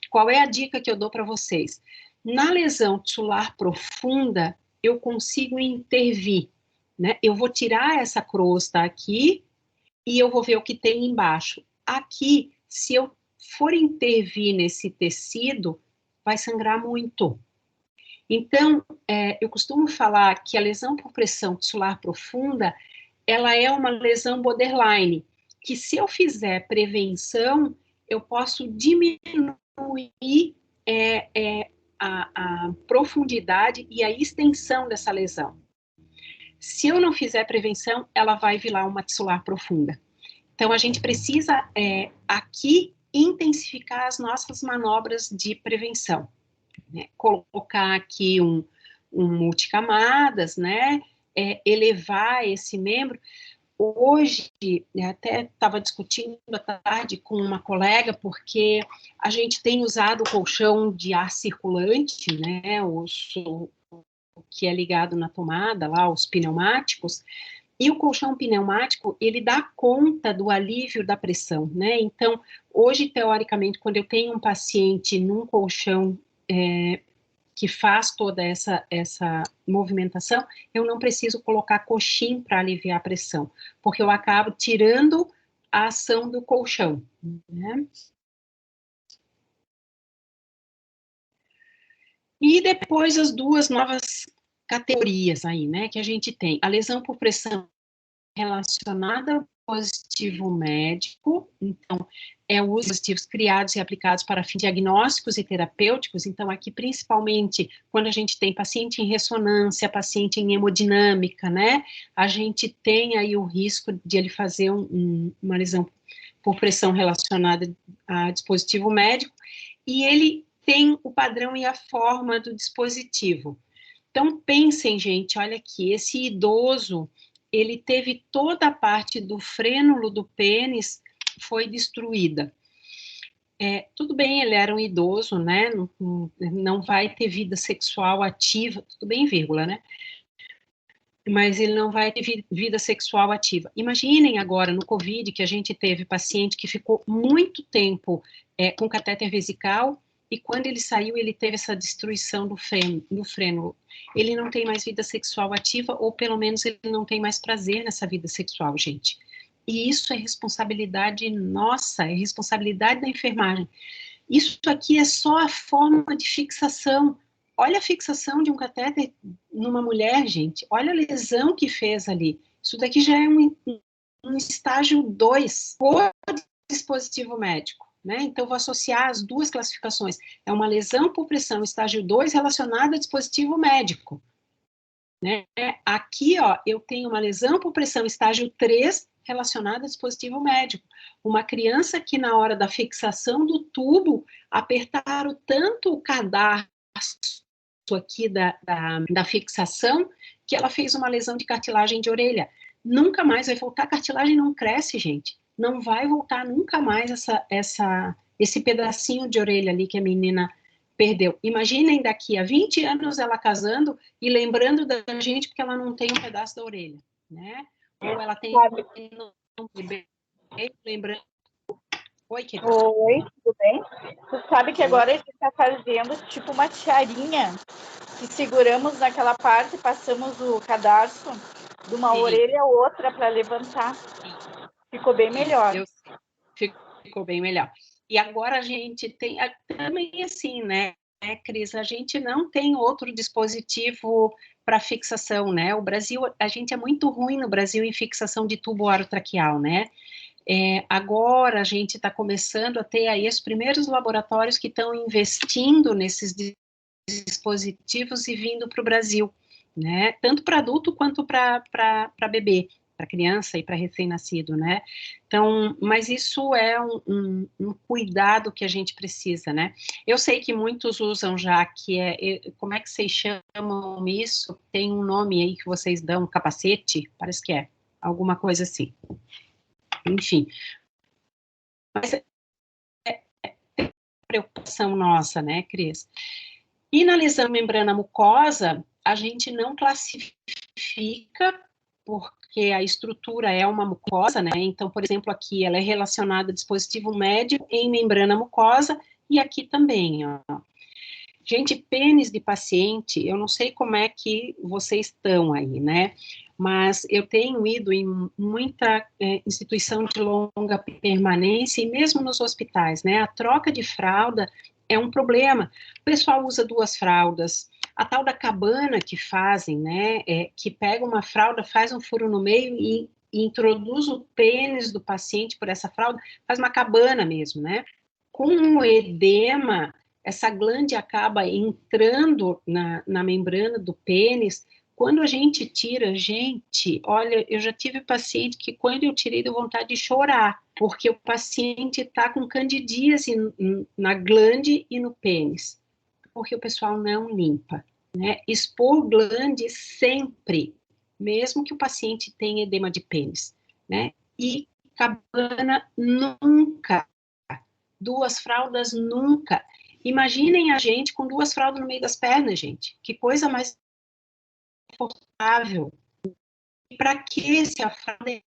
Qual é a dica que eu dou para vocês? Na lesão tissular profunda, eu consigo intervir, né? Eu vou tirar essa crosta aqui e eu vou ver o que tem embaixo. Aqui, se eu for intervir nesse tecido, vai sangrar muito. Então, eu costumo falar que a lesão por pressão tissular profunda, ela é uma lesão borderline, que se eu fizer prevenção, eu posso diminuir a profundidade e a extensão dessa lesão. Se eu não fizer prevenção, ela vai virar uma tissular profunda. Então, a gente precisa, aqui, intensificar as nossas manobras de prevenção, né? Colocar aqui um multicamadas, né? Elevar esse membro. Hoje, até estava discutindo à tarde com uma colega, porque a gente tem usado o colchão de ar circulante, né? O que é ligado na tomada, lá, os pneumáticos, e o colchão pneumático, ele dá conta do alívio da pressão, né? Então, hoje, teoricamente, quando eu tenho um paciente num colchão que faz toda essa movimentação, eu não preciso colocar coxim para aliviar a pressão, porque eu acabo tirando a ação do colchão, né? E depois as duas novas categorias aí, né, que a gente tem. A lesão por pressão relacionada ao dispositivo médico, então, os dispositivos criados e aplicados para fins diagnósticos e terapêuticos, então, aqui, principalmente, quando a gente tem paciente em ressonância, paciente em hemodinâmica, né, a gente tem aí o risco de ele fazer uma lesão por pressão relacionada a dispositivo médico, e ele tem o padrão e a forma do dispositivo. Então, pensem, gente, olha aqui, esse idoso, ele teve toda a parte do frênulo do pênis foi destruída. Tudo bem, ele era um idoso, né, não vai ter vida sexual ativa, tudo bem, vírgula, né, mas ele não vai ter vida sexual ativa. Imaginem agora, no Covid, que a gente teve paciente que ficou muito tempo com catéter vesical, e quando ele saiu, ele teve essa destruição do frênulo. Ele não tem mais vida sexual ativa, ou pelo menos ele não tem mais prazer nessa vida sexual, gente. E isso é responsabilidade nossa, é responsabilidade da enfermagem. Isso aqui é só a forma de fixação. Olha a fixação de um catéter numa mulher, gente. Olha a lesão que fez ali. Isso daqui já é um estágio 2, por dispositivo médico, né? Então, vou associar as duas classificações. É uma lesão por pressão estágio 2 relacionada a dispositivo médico, né? Aqui, ó, eu tenho uma lesão por pressão estágio 3 relacionada a dispositivo médico. Uma criança que, na hora da fixação do tubo, apertaram tanto o cadarço aqui da fixação, que ela fez uma lesão de cartilagem de orelha. Nunca mais vai voltar, a cartilagem não cresce, gente. Não vai voltar nunca mais esse pedacinho de orelha ali que a menina perdeu. Imaginem daqui a 20 anos ela casando e lembrando da gente porque ela não tem um pedaço da orelha, né? Ou ela tem um bebê lembrando. Oi, querida. Oi, tudo bem? Tu sabe que agora a gente está fazendo tipo uma tiarinha que seguramos naquela parte, passamos o cadarço de uma orelha a outra para levantar. Ficou bem melhor. Ficou bem melhor. E agora a gente tem também assim, né, Cris? A gente não tem outro dispositivo para fixação, né? O Brasil, a gente é muito ruim no Brasil em fixação de tubo orotraqueal, né? Agora a gente está começando a ter aí os primeiros laboratórios que estão investindo nesses dispositivos e vindo para o Brasil, né? Tanto para adulto quanto para bebê, para criança e para recém-nascido, né? Então, mas isso é um cuidado que a gente precisa, né? Eu sei que muitos usam já, como é que vocês chamam isso? Tem um nome aí que vocês dão, capacete? Parece que é, alguma coisa assim. Enfim. Mas é preocupação nossa, né, Cris? E na lesão membrana mucosa, a gente não classifica, porque a estrutura é uma mucosa, né? Então, por exemplo, aqui ela é relacionada a dispositivo médio em membrana mucosa, e aqui também, ó. Gente, pênis de paciente, eu não sei como é que vocês estão aí, né? Mas eu tenho ido em muita instituição de longa permanência, e mesmo nos hospitais, né? A troca de fralda é um problema. O pessoal usa 2 fraldas. A tal da cabana que fazem, né? Que pega uma fralda, faz um furo no meio e introduz o pênis do paciente por essa fralda, faz uma cabana mesmo, né? Com o edema, essa glande acaba entrando na membrana do pênis. Quando a gente tira, gente, olha, eu já tive paciente que quando eu tirei deu vontade de chorar, porque o paciente está com candidíase na glande e no pênis, porque o pessoal não limpa, né? Expor glande sempre, mesmo que o paciente tenha edema de pênis, né? E cabana nunca, 2 fraldas nunca. Imaginem a gente com 2 fraldas no meio das pernas, gente. Que coisa mais confortável. E para que se a fralda é...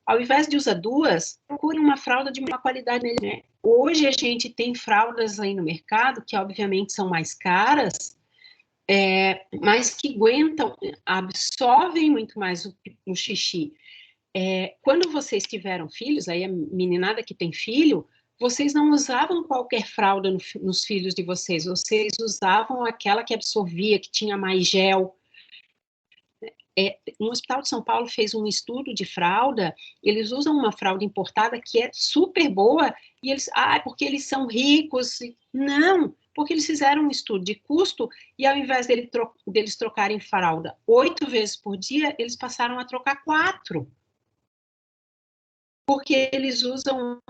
Ao invés de usar 2, procure uma fralda de uma qualidade melhor, né? Hoje a gente tem fraldas aí no mercado, que obviamente são mais caras, mas que aguentam, absorvem muito mais o xixi. Quando vocês tiveram filhos, aí a meninada que tem filho, vocês não usavam qualquer fralda nos filhos de vocês usavam aquela que absorvia, que tinha mais gel. No Hospital de São Paulo fez um estudo de fralda, eles usam uma fralda importada que é super boa, e eles, porque eles são ricos. Não, porque eles fizeram um estudo de custo, e ao invés deles trocarem fralda 8 vezes por dia, eles passaram a trocar 4. Porque eles usam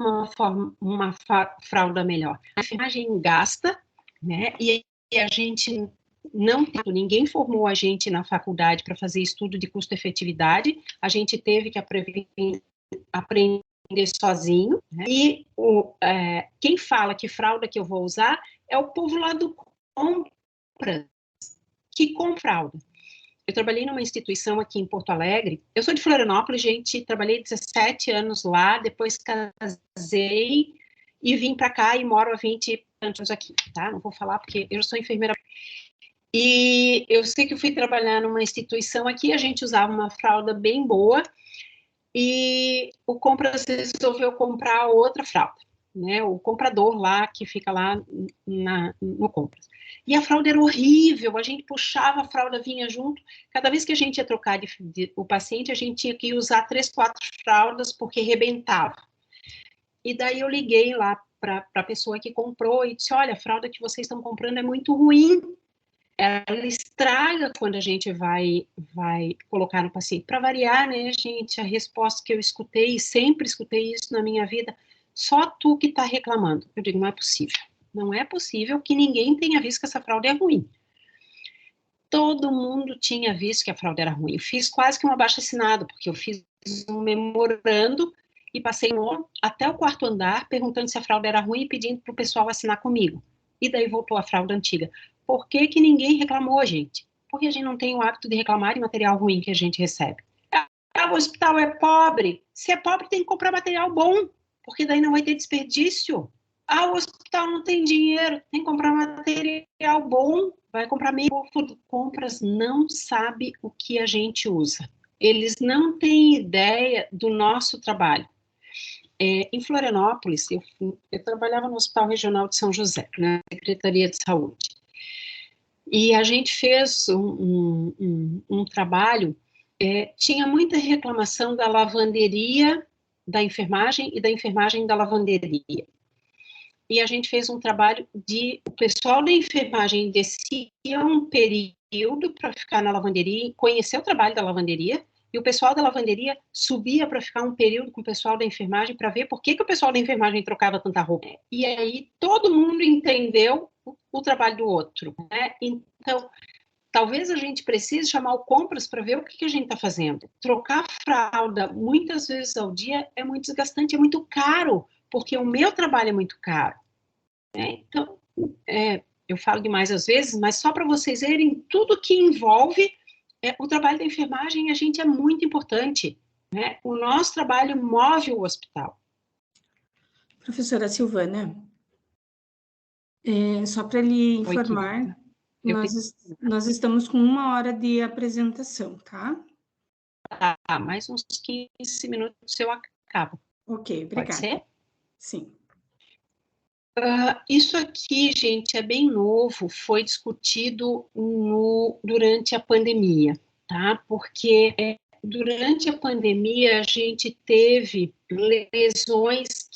uma fralda melhor. A enfermagem gasta, né, e a gente não tem, ninguém formou a gente na faculdade para fazer estudo de custo-efetividade, a gente teve que aprender sozinho, né? E quem fala que fralda que eu vou usar é o povo lá do compras, que compra fralda. Eu trabalhei numa instituição aqui em Porto Alegre. Eu sou de Florianópolis, gente. Trabalhei 17 anos lá, depois casei e vim para cá e moro há 20 anos aqui, tá? Não vou falar porque eu sou enfermeira. E eu sei que eu fui trabalhar numa instituição aqui, a gente usava uma fralda bem boa, e o Compras resolveu comprar outra fralda, né? O comprador lá, que fica lá no Compras. E a fralda era horrível, a gente puxava, a fralda vinha junto. Cada vez que a gente ia trocar o paciente, a gente tinha que usar 3, 4 fraldas, porque rebentava. E daí eu liguei lá para a pessoa que comprou e disse, olha, a fralda que vocês estão comprando é muito ruim. Ela estraga quando a gente vai colocar no paciente. Para variar, né, gente, a resposta que eu escutei, e sempre escutei isso na minha vida, só tu que está reclamando. Eu digo, não é possível. Não é possível que ninguém tenha visto que essa fralda é ruim. Todo mundo tinha visto que a fralda era ruim. Eu fiz quase que um abaixo-assinado, porque eu fiz um memorando e passei até o 4º andar, perguntando se a fralda era ruim e pedindo para o pessoal assinar comigo. E daí voltou a fralda antiga. Por que que ninguém reclamou, gente? Porque a gente não tem o hábito de reclamar de material ruim que a gente recebe. O hospital é pobre. Se é pobre, tem que comprar material bom, porque daí não vai ter desperdício. O hospital não tem dinheiro, tem que comprar material bom, vai comprar meio de compras, não sabe o que a gente usa. Eles não têm ideia do nosso trabalho. Em Florianópolis, eu trabalhava no Hospital Regional de São José, na Secretaria de Saúde. E a gente fez um trabalho, tinha muita reclamação da lavanderia, da enfermagem e da enfermagem da lavanderia. E a gente fez um trabalho o pessoal da enfermagem descia um período para ficar na lavanderia, conhecer o trabalho da lavanderia, e o pessoal da lavanderia subia para ficar um período com o pessoal da enfermagem para ver por que o pessoal da enfermagem trocava tanta roupa. E aí todo mundo entendeu o trabalho do outro, né? Então, talvez a gente precise chamar o Compras para ver o que a gente está fazendo. Trocar fralda muitas vezes ao dia é muito desgastante, é muito caro, porque o meu trabalho é muito caro. Né? Então, eu falo demais às vezes, mas só para vocês verem tudo que envolve o trabalho da enfermagem, a gente é muito importante. Né? O nosso trabalho move o hospital. Professora Silvana, só para lhe informar, nós estamos com 1 hora de apresentação, tá? Mais uns 15 minutos eu acabo. Ok, obrigada. Pode ser? Sim. Isso aqui, gente, é bem novo, foi discutido durante a pandemia, tá? Porque durante a pandemia a gente teve lesões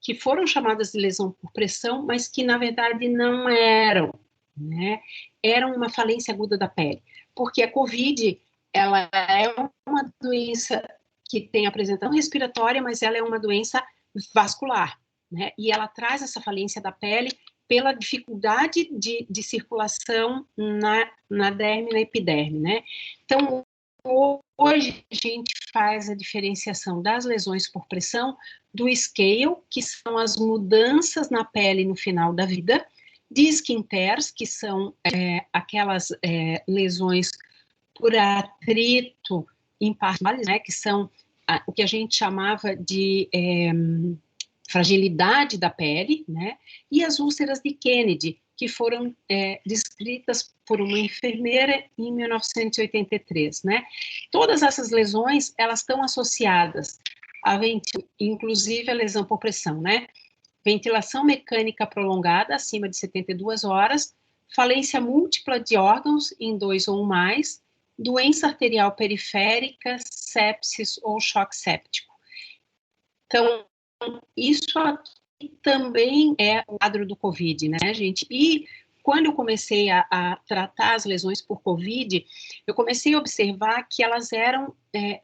que foram chamadas de lesão por pressão, mas que na verdade não eram, né? Eram uma falência aguda da pele, porque a COVID, ela é uma doença que tem apresentação respiratória, mas ela é uma doença vascular, né? E ela traz essa falência da pele pela dificuldade de circulação na derme e na epiderme, né? Então, hoje a gente faz a diferenciação das lesões por pressão, do scale, que são as mudanças na pele no final da vida, de skin tears, que são aquelas lesões por atrito em partes, né, que são o que a gente chamava de fragilidade da pele, né, e as úlceras de Kennedy, que foram descritas por uma enfermeira em 1983, né. Todas essas lesões, elas estão associadas inclusive a lesão por pressão, né, ventilação mecânica prolongada acima de 72 horas, falência múltipla de órgãos em 2 ou mais, doença arterial periférica, sepsis ou choque séptico. Então, isso aqui também é o quadro do COVID, né, gente? E quando eu comecei a tratar as lesões por COVID, eu comecei a observar que elas eram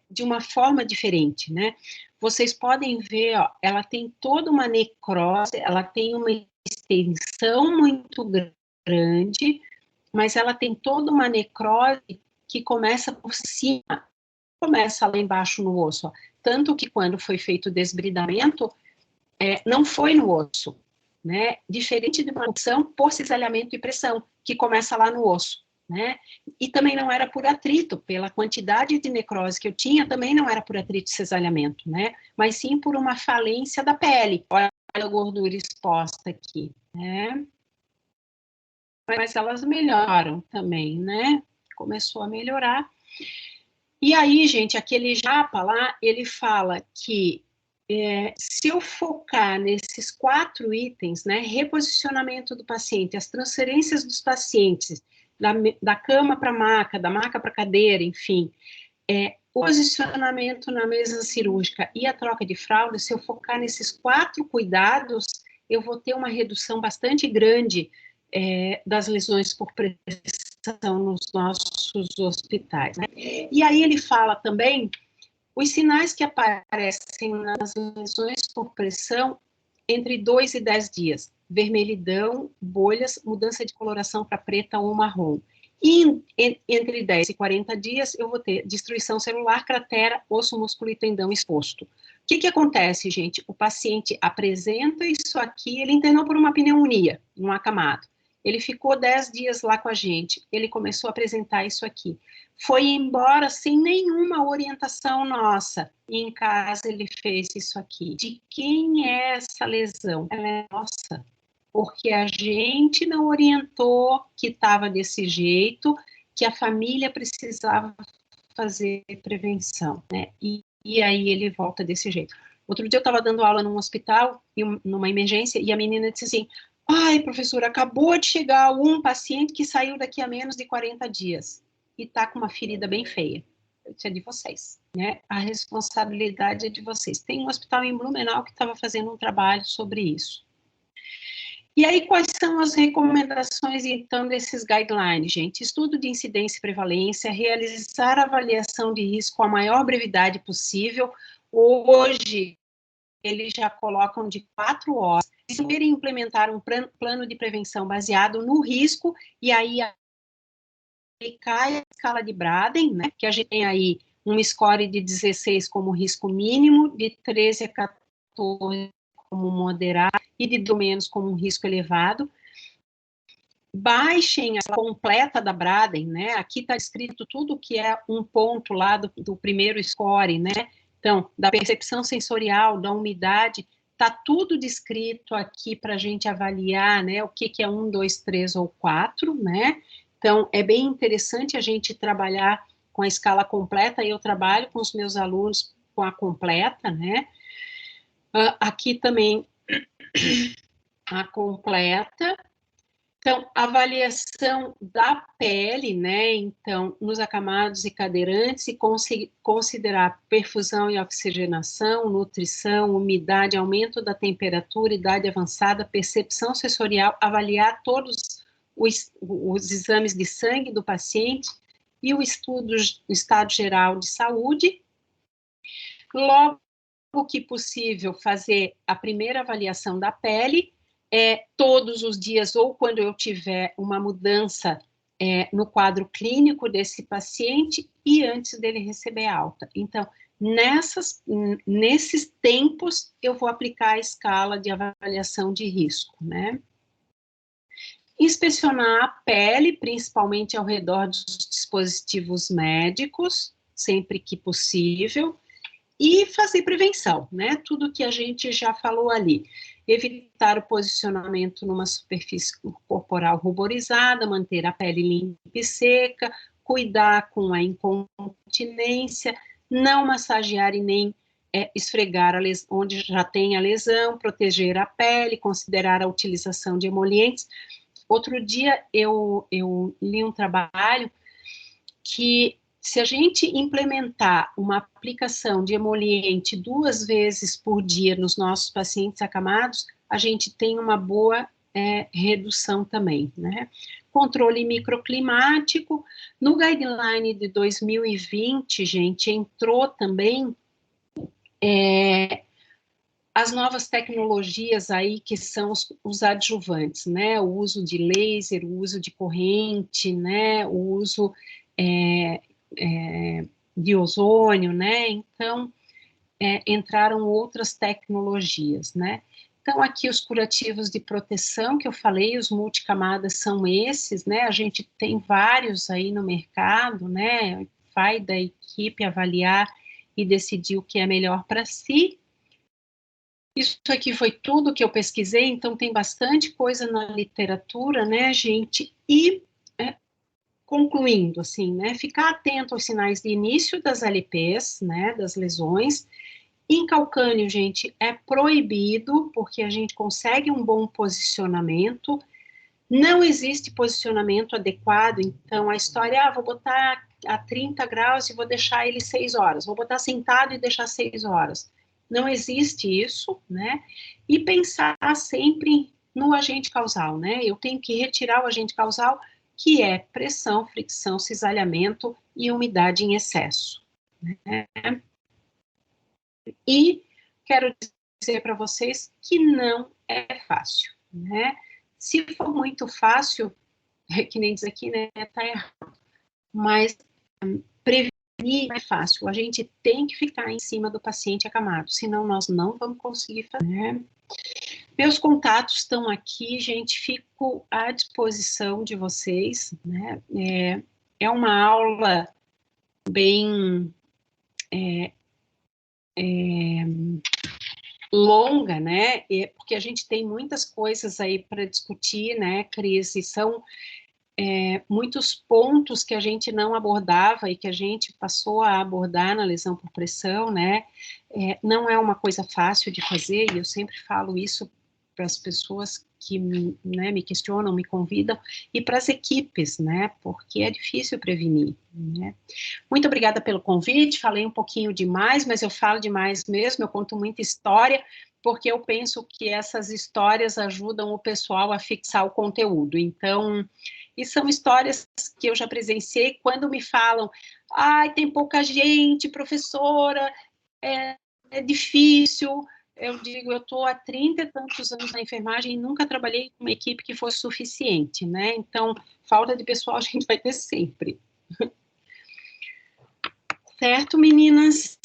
de uma forma diferente, né? Vocês podem ver, ó, ela tem toda uma necrose, ela tem uma extensão muito grande, mas ela tem toda uma necrose que começa por cima, começa lá embaixo no osso, ó. Tanto que quando foi feito o desbridamento, não foi no osso, né? Diferente de uma opção por cisalhamento e pressão, que começa lá no osso, né? E também não era por atrito, pela quantidade de necrose que eu tinha, também não era por atrito e cisalhamento, né? Mas sim por uma falência da pele. Olha a gordura exposta aqui, né? Mas elas melhoram também, né? Começou a melhorar. E aí, gente, aquele japa lá, ele fala que se eu focar nesses 4 itens, né, reposicionamento do paciente, as transferências dos pacientes, da cama para a maca, da maca para a cadeira, enfim, posicionamento na mesa cirúrgica e a troca de fralda, se eu focar nesses 4 cuidados, eu vou ter uma redução bastante grande das lesões por pressão nos nossos hospitais, né? E aí ele fala também os sinais que aparecem nas lesões por pressão entre 2 e 10 dias, vermelhidão, bolhas, mudança de coloração para preta ou marrom. E entre 10 e 40 dias, eu vou ter destruição celular, cratera, osso, músculo e tendão exposto. O que acontece, gente? O paciente apresenta isso aqui, ele internou por uma pneumonia, um acamado. Ele ficou 10 dias lá com a gente, ele começou a apresentar isso aqui. Foi embora sem nenhuma orientação nossa. E em casa ele fez isso aqui. De quem é essa lesão? Ela é nossa. Porque a gente não orientou que estava desse jeito, que a família precisava fazer prevenção, né? E aí ele volta desse jeito. Outro dia eu estava dando aula num hospital, numa emergência, e a menina disse assim, ai, professora, acabou de chegar um paciente que saiu daqui a menos de 40 dias e está com uma ferida bem feia. Isso é de vocês, né? A responsabilidade é de vocês. Tem um hospital em Blumenau que estava fazendo um trabalho sobre isso. E aí, quais são as recomendações, então, desses guidelines, gente? Estudo de incidência e prevalência, realizar avaliação de risco a maior brevidade possível. Hoje, eles já colocam de 4 horas. Se querem implementar um plano de prevenção baseado no risco, e aí cai a escala de Braden, né, que a gente tem aí um score de 16 como risco mínimo, de 13 a 14 como moderado, e de do menos como um risco elevado. Baixem a completa da Braden, né, aqui está escrito tudo que é um ponto lá do primeiro score, né, então, da percepção sensorial, da umidade, está tudo descrito aqui para a gente avaliar, né, o que é 1, 2, 3 ou 4, né. Então, é bem interessante a gente trabalhar com a escala completa, eu trabalho com os meus alunos com a completa, né. Aqui também a completa. Então, avaliação da pele, né, então, nos acamados e cadeirantes, e considerar perfusão e oxigenação, nutrição, umidade, aumento da temperatura, idade avançada, percepção sensorial, avaliar todos os exames de sangue do paciente e o estado geral de saúde. Logo que possível, fazer a primeira avaliação da pele, todos os dias, ou quando eu tiver uma mudança no quadro clínico desse paciente e antes dele receber alta. Então, nesses tempos, eu vou aplicar a escala de avaliação de risco, né? Inspecionar a pele, principalmente ao redor dos dispositivos médicos, sempre que possível, e fazer prevenção, né? Tudo que a gente já falou ali. Evitar o posicionamento numa superfície corporal ruborizada, manter a pele limpa e seca, cuidar com a incontinência, não massagear e nem esfregar onde já tem a lesão, proteger a pele, considerar a utilização de emolientes. Outro dia eu li um trabalho que, se a gente implementar uma aplicação de emoliente 2 vezes por dia nos nossos pacientes acamados, a gente tem uma boa redução também, né? Controle microclimático. No guideline de 2020, gente, entrou também as novas tecnologias aí, que são os adjuvantes, né? O uso de laser, o uso de corrente, né? O uso de ozônio, né? Então, entraram outras tecnologias, né? Então, aqui os curativos de proteção que eu falei, os multicamadas são esses, né? A gente tem vários aí no mercado, né? Vai da equipe avaliar e decidir o que é melhor para si. Isso aqui foi tudo que eu pesquisei, então tem bastante coisa na literatura, né, gente? E concluindo, assim, né, ficar atento aos sinais de início das LPs, né, das lesões. Em calcânio, gente, é proibido, porque a gente consegue um bom posicionamento. Não existe posicionamento adequado, então a história, vou botar a 30 graus e vou deixar ele 6 horas, vou botar sentado e deixar 6 horas. Não existe isso, né? E pensar sempre no agente causal, né? Eu tenho que retirar o agente causal, que é pressão, fricção, cisalhamento e umidade em excesso, né? E quero dizer para vocês que não é fácil, né? Se for muito fácil, que nem diz aqui, né, tá errado. Mas prevenir é fácil. A gente tem que ficar em cima do paciente acamado, senão nós não vamos conseguir fazer, né? Meus contatos estão aqui, gente, fico à disposição de vocês, né? É uma aula bem longa, né? Porque a gente tem muitas coisas aí para discutir, né, Cris? E são muitos pontos que a gente não abordava e que a gente passou a abordar na lesão por pressão, né? Não é uma coisa fácil de fazer, e eu sempre falo isso para as pessoas que me questionam, me convidam, e para as equipes, né? Porque é difícil prevenir, né? Muito obrigada pelo convite, falei um pouquinho demais, mas eu falo demais mesmo, eu conto muita história, porque eu penso que essas histórias ajudam o pessoal a fixar o conteúdo. Então, e são histórias que eu já presenciei quando me falam, ai, tem pouca gente, professora, é difícil. Eu digo, eu estou há 30 e tantos anos na enfermagem e nunca trabalhei com uma equipe que fosse suficiente, né? Então, falta de pessoal a gente vai ter sempre. Certo, meninas?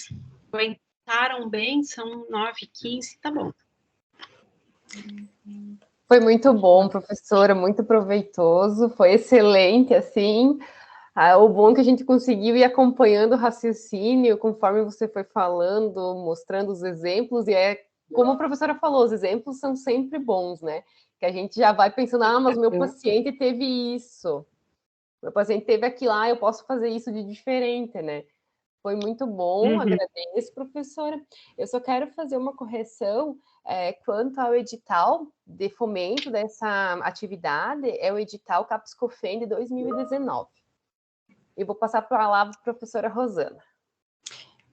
Aguentaram bem? São 9h15, tá bom. Foi muito bom, professora, muito proveitoso, foi excelente, assim. O bom é que a gente conseguiu ir acompanhando o raciocínio conforme você foi falando, mostrando os exemplos, e como a professora falou, os exemplos são sempre bons, né? Que a gente já vai pensando, mas meu paciente teve isso, meu paciente teve aquilo, eu posso fazer isso de diferente, né? Foi muito bom, agradeço, professora. Eu só quero fazer uma correção quanto ao edital de fomento dessa atividade, é o edital CAPES-COFEN de 2019. E vou passar a palavra para a professora Rosana.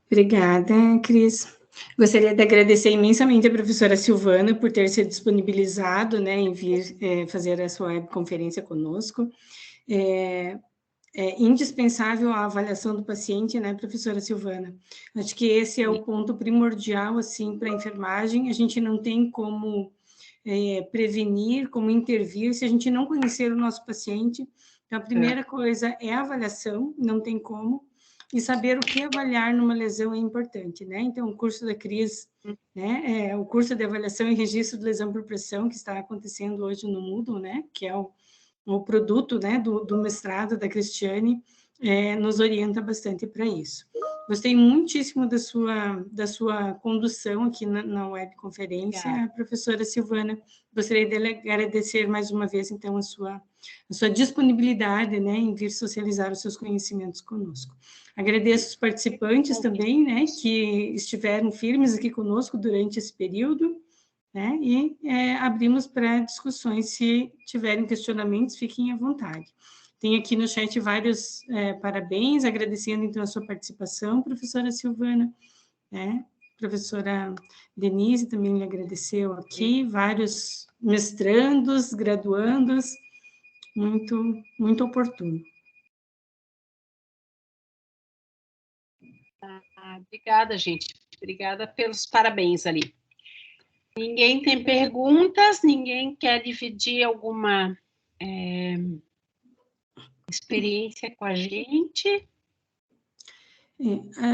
Obrigada, Cris. Gostaria de agradecer imensamente a professora Silvana por ter se disponibilizado, né, em vir fazer essa webconferência conosco. É indispensável a avaliação do paciente, né, professora Silvana? Acho que esse é o ponto primordial, assim, para a enfermagem. A gente não tem como prevenir, como intervir, se a gente não conhecer o nosso paciente. Então, a primeira coisa é a avaliação, não tem como. E saber o que avaliar numa lesão é importante, né? Então, o curso da Cris, né, o curso de avaliação e registro de lesão por pressão, que está acontecendo hoje no Moodle, né, que é o produto, né, do mestrado da Cristiane, nos orienta bastante para isso. Gostei muitíssimo da sua condução aqui na webconferência, professora Silvana. Gostaria de agradecer mais uma vez, então, a sua disponibilidade, né, em vir socializar os seus conhecimentos conosco. Agradeço os participantes também, né, que estiveram firmes aqui conosco durante esse período, né, e abrimos para discussões. Se tiverem questionamentos, fiquem à vontade. Tem aqui no chat vários parabéns, agradecendo, então, a sua participação, professora Silvana, né? Professora Denise também lhe agradeceu aqui, vários mestrandos, graduandos, muito, muito oportuno. Obrigada, gente. Obrigada pelos parabéns ali. Ninguém tem perguntas? Ninguém quer dividir alguma experiência com a gente?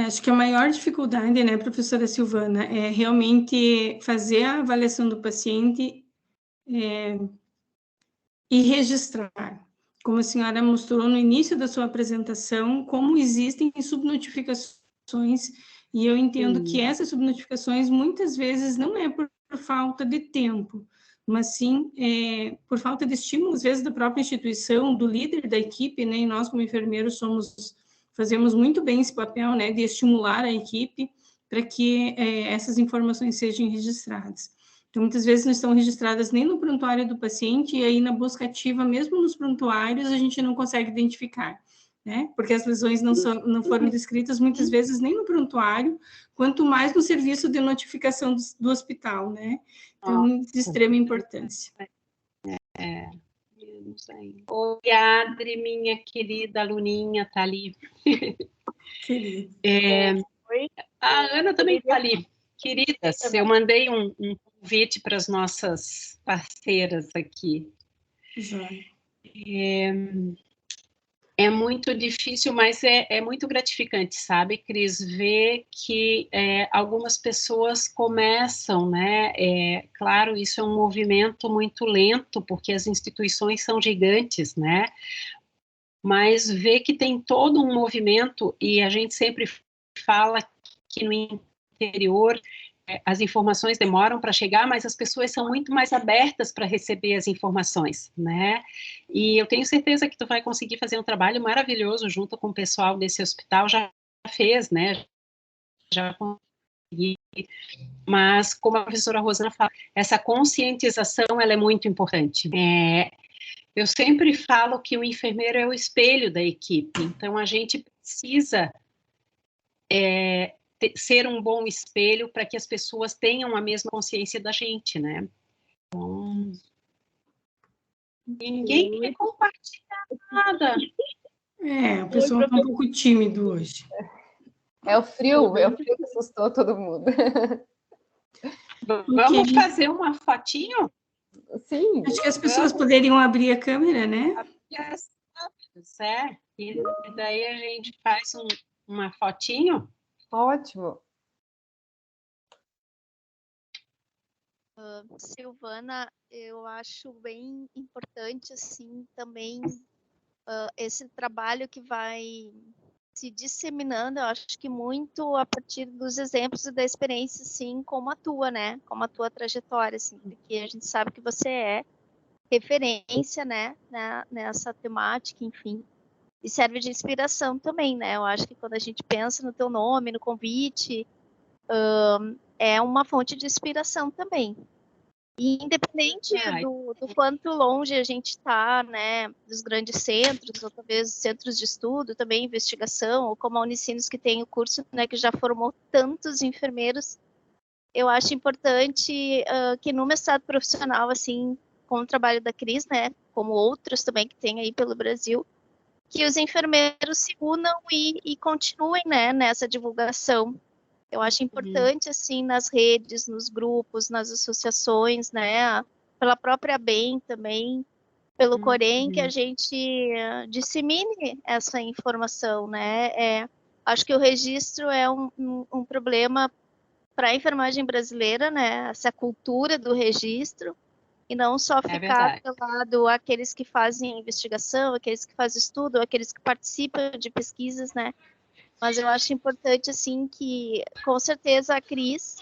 Acho que a maior dificuldade, né, professora Silvana, é realmente fazer a avaliação do paciente e registrar. Como a senhora mostrou no início da sua apresentação, como existem subnotificações, e eu entendo que essas subnotificações muitas vezes não é por falta de tempo, mas sim por falta de estímulo, às vezes, da própria instituição, do líder da equipe, né? E nós, como enfermeiros, fazemos muito bem esse papel, né, de estimular a equipe para que essas informações sejam registradas. Então, muitas vezes não estão registradas nem no prontuário do paciente, e aí na busca ativa, mesmo nos prontuários, a gente não consegue identificar, né? Porque as lesões não foram descritas muitas vezes nem no prontuário, quanto mais no serviço de notificação do hospital, né? Então, de extrema importância. Oi, Adri, minha querida aluninha, tá ali. A Ana também está ali. Queridas, eu mandei um convite para as nossas parceiras aqui. É muito difícil, mas é muito gratificante, sabe, Cris, ver que algumas pessoas começam, né? Claro, isso é um movimento muito lento, porque as instituições são gigantes, né? Mas ver que tem todo um movimento, e a gente sempre fala que no interior as informações demoram para chegar, mas as pessoas são muito mais abertas para receber as informações, né? E eu tenho certeza que tu vai conseguir fazer um trabalho maravilhoso junto com o pessoal desse hospital, já fez, né? Já consegui. Mas, como a professora Rosana fala, essa conscientização, ela é muito importante. Eu sempre falo que o enfermeiro é o espelho da equipe, então a gente precisa ser um bom espelho para que as pessoas tenham a mesma consciência da gente, né? Então, ninguém quer compartilhar nada. O pessoal está um pouco tímido hoje. É o frio que assustou todo mundo. Vamos fazer uma fotinho? Sim. Acho que as pessoas poderiam abrir a câmera, né? E daí a gente faz uma fotinho. Ótimo. Silvana, eu acho bem importante, assim, também esse trabalho que vai se disseminando, eu acho que muito a partir dos exemplos e da experiência, assim, como a tua, né? Como a tua trajetória, assim, porque a gente sabe que você é referência, né, nessa temática, enfim, e serve de inspiração também, né? Eu acho que quando a gente pensa no teu nome, no convite, é uma fonte de inspiração também. E independente do quanto longe a gente está, né, dos grandes centros, ou talvez centros de estudo, também investigação, ou como a Unicinos, que tem o curso, né, que já formou tantos enfermeiros, eu acho importante que no mestrado profissional, assim, com o trabalho da Cris, né, como outros também que tem aí pelo Brasil, que os enfermeiros se unam e continuem, né, nessa divulgação. Eu acho importante, assim, nas redes, nos grupos, nas associações, né, pela própria BEM também, pelo Corém, que a gente dissemine essa informação, né. Acho que o registro é um problema para a enfermagem brasileira, né, essa cultura do registro, e não só ficar do lado aqueles que fazem investigação, aqueles que fazem estudo, aqueles que participam de pesquisas, né. Mas eu acho importante, assim, que, com certeza, a Cris,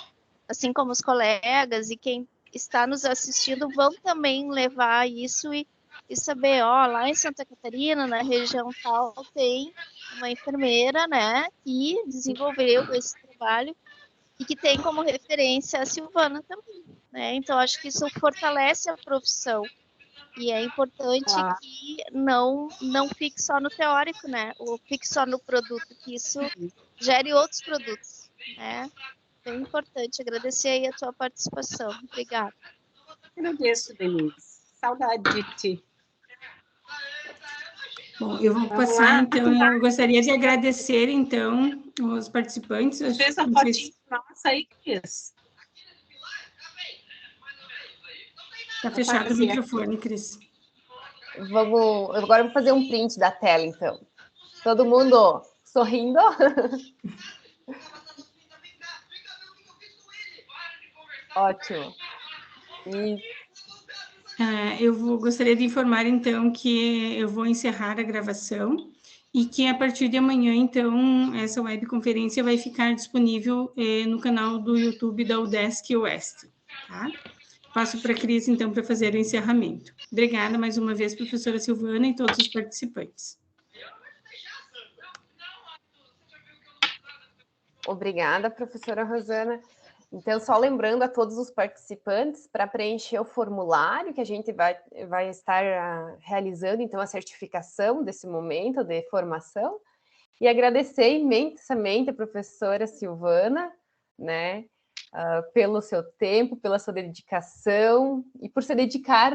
assim como os colegas e quem está nos assistindo, vão também levar isso e saber, lá em Santa Catarina, na região tal, tem uma enfermeira, né, que desenvolveu esse trabalho e que tem como referência a Silvana também, né? Então, acho que isso fortalece a profissão. E é importante que não fique só no teórico, né? Ou fique só no produto, que isso gere outros produtos, né? É importante. Agradecer aí a tua participação. Obrigada. Agradeço, Denise. Saudade de ti. Bom, eu vou passar, então, eu gostaria de agradecer, então, os participantes. Fez a fotinha nossa aí, Cris. Está fechado o microfone, Cris. Agora eu vou fazer um print da tela, então. Todo mundo sorrindo. Ótimo. Gostaria de informar, então, que eu vou encerrar a gravação e que, a partir de amanhã, então, essa webconferência vai ficar disponível no canal do YouTube da UDESC Oeste, tá? Passo para a Cris, então, para fazer o encerramento. Obrigada mais uma vez, professora Silvana, e todos os participantes. Obrigada, professora Rosana. Então, só lembrando a todos os participantes, para preencher o formulário que a gente vai estar realizando, então, a certificação desse momento de formação, e agradecer imensamente a professora Silvana, né, pelo seu tempo, pela sua dedicação, e por se dedicar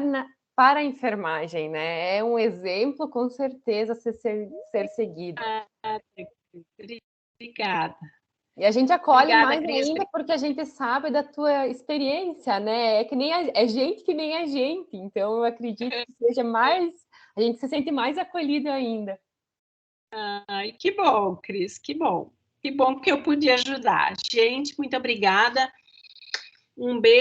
para a enfermagem, né, é um exemplo, com certeza, a ser seguido. Obrigada. E a gente acolhe Obrigada, mais Cris. ainda porque a gente sabe da tua experiência, né? É que nem é gente que nem a gente. Então, eu acredito que seja mais... A gente se sente mais acolhido ainda. Ai, que bom, Cris, que bom. Que bom que eu pude ajudar. Gente, muito obrigada. Um beijo.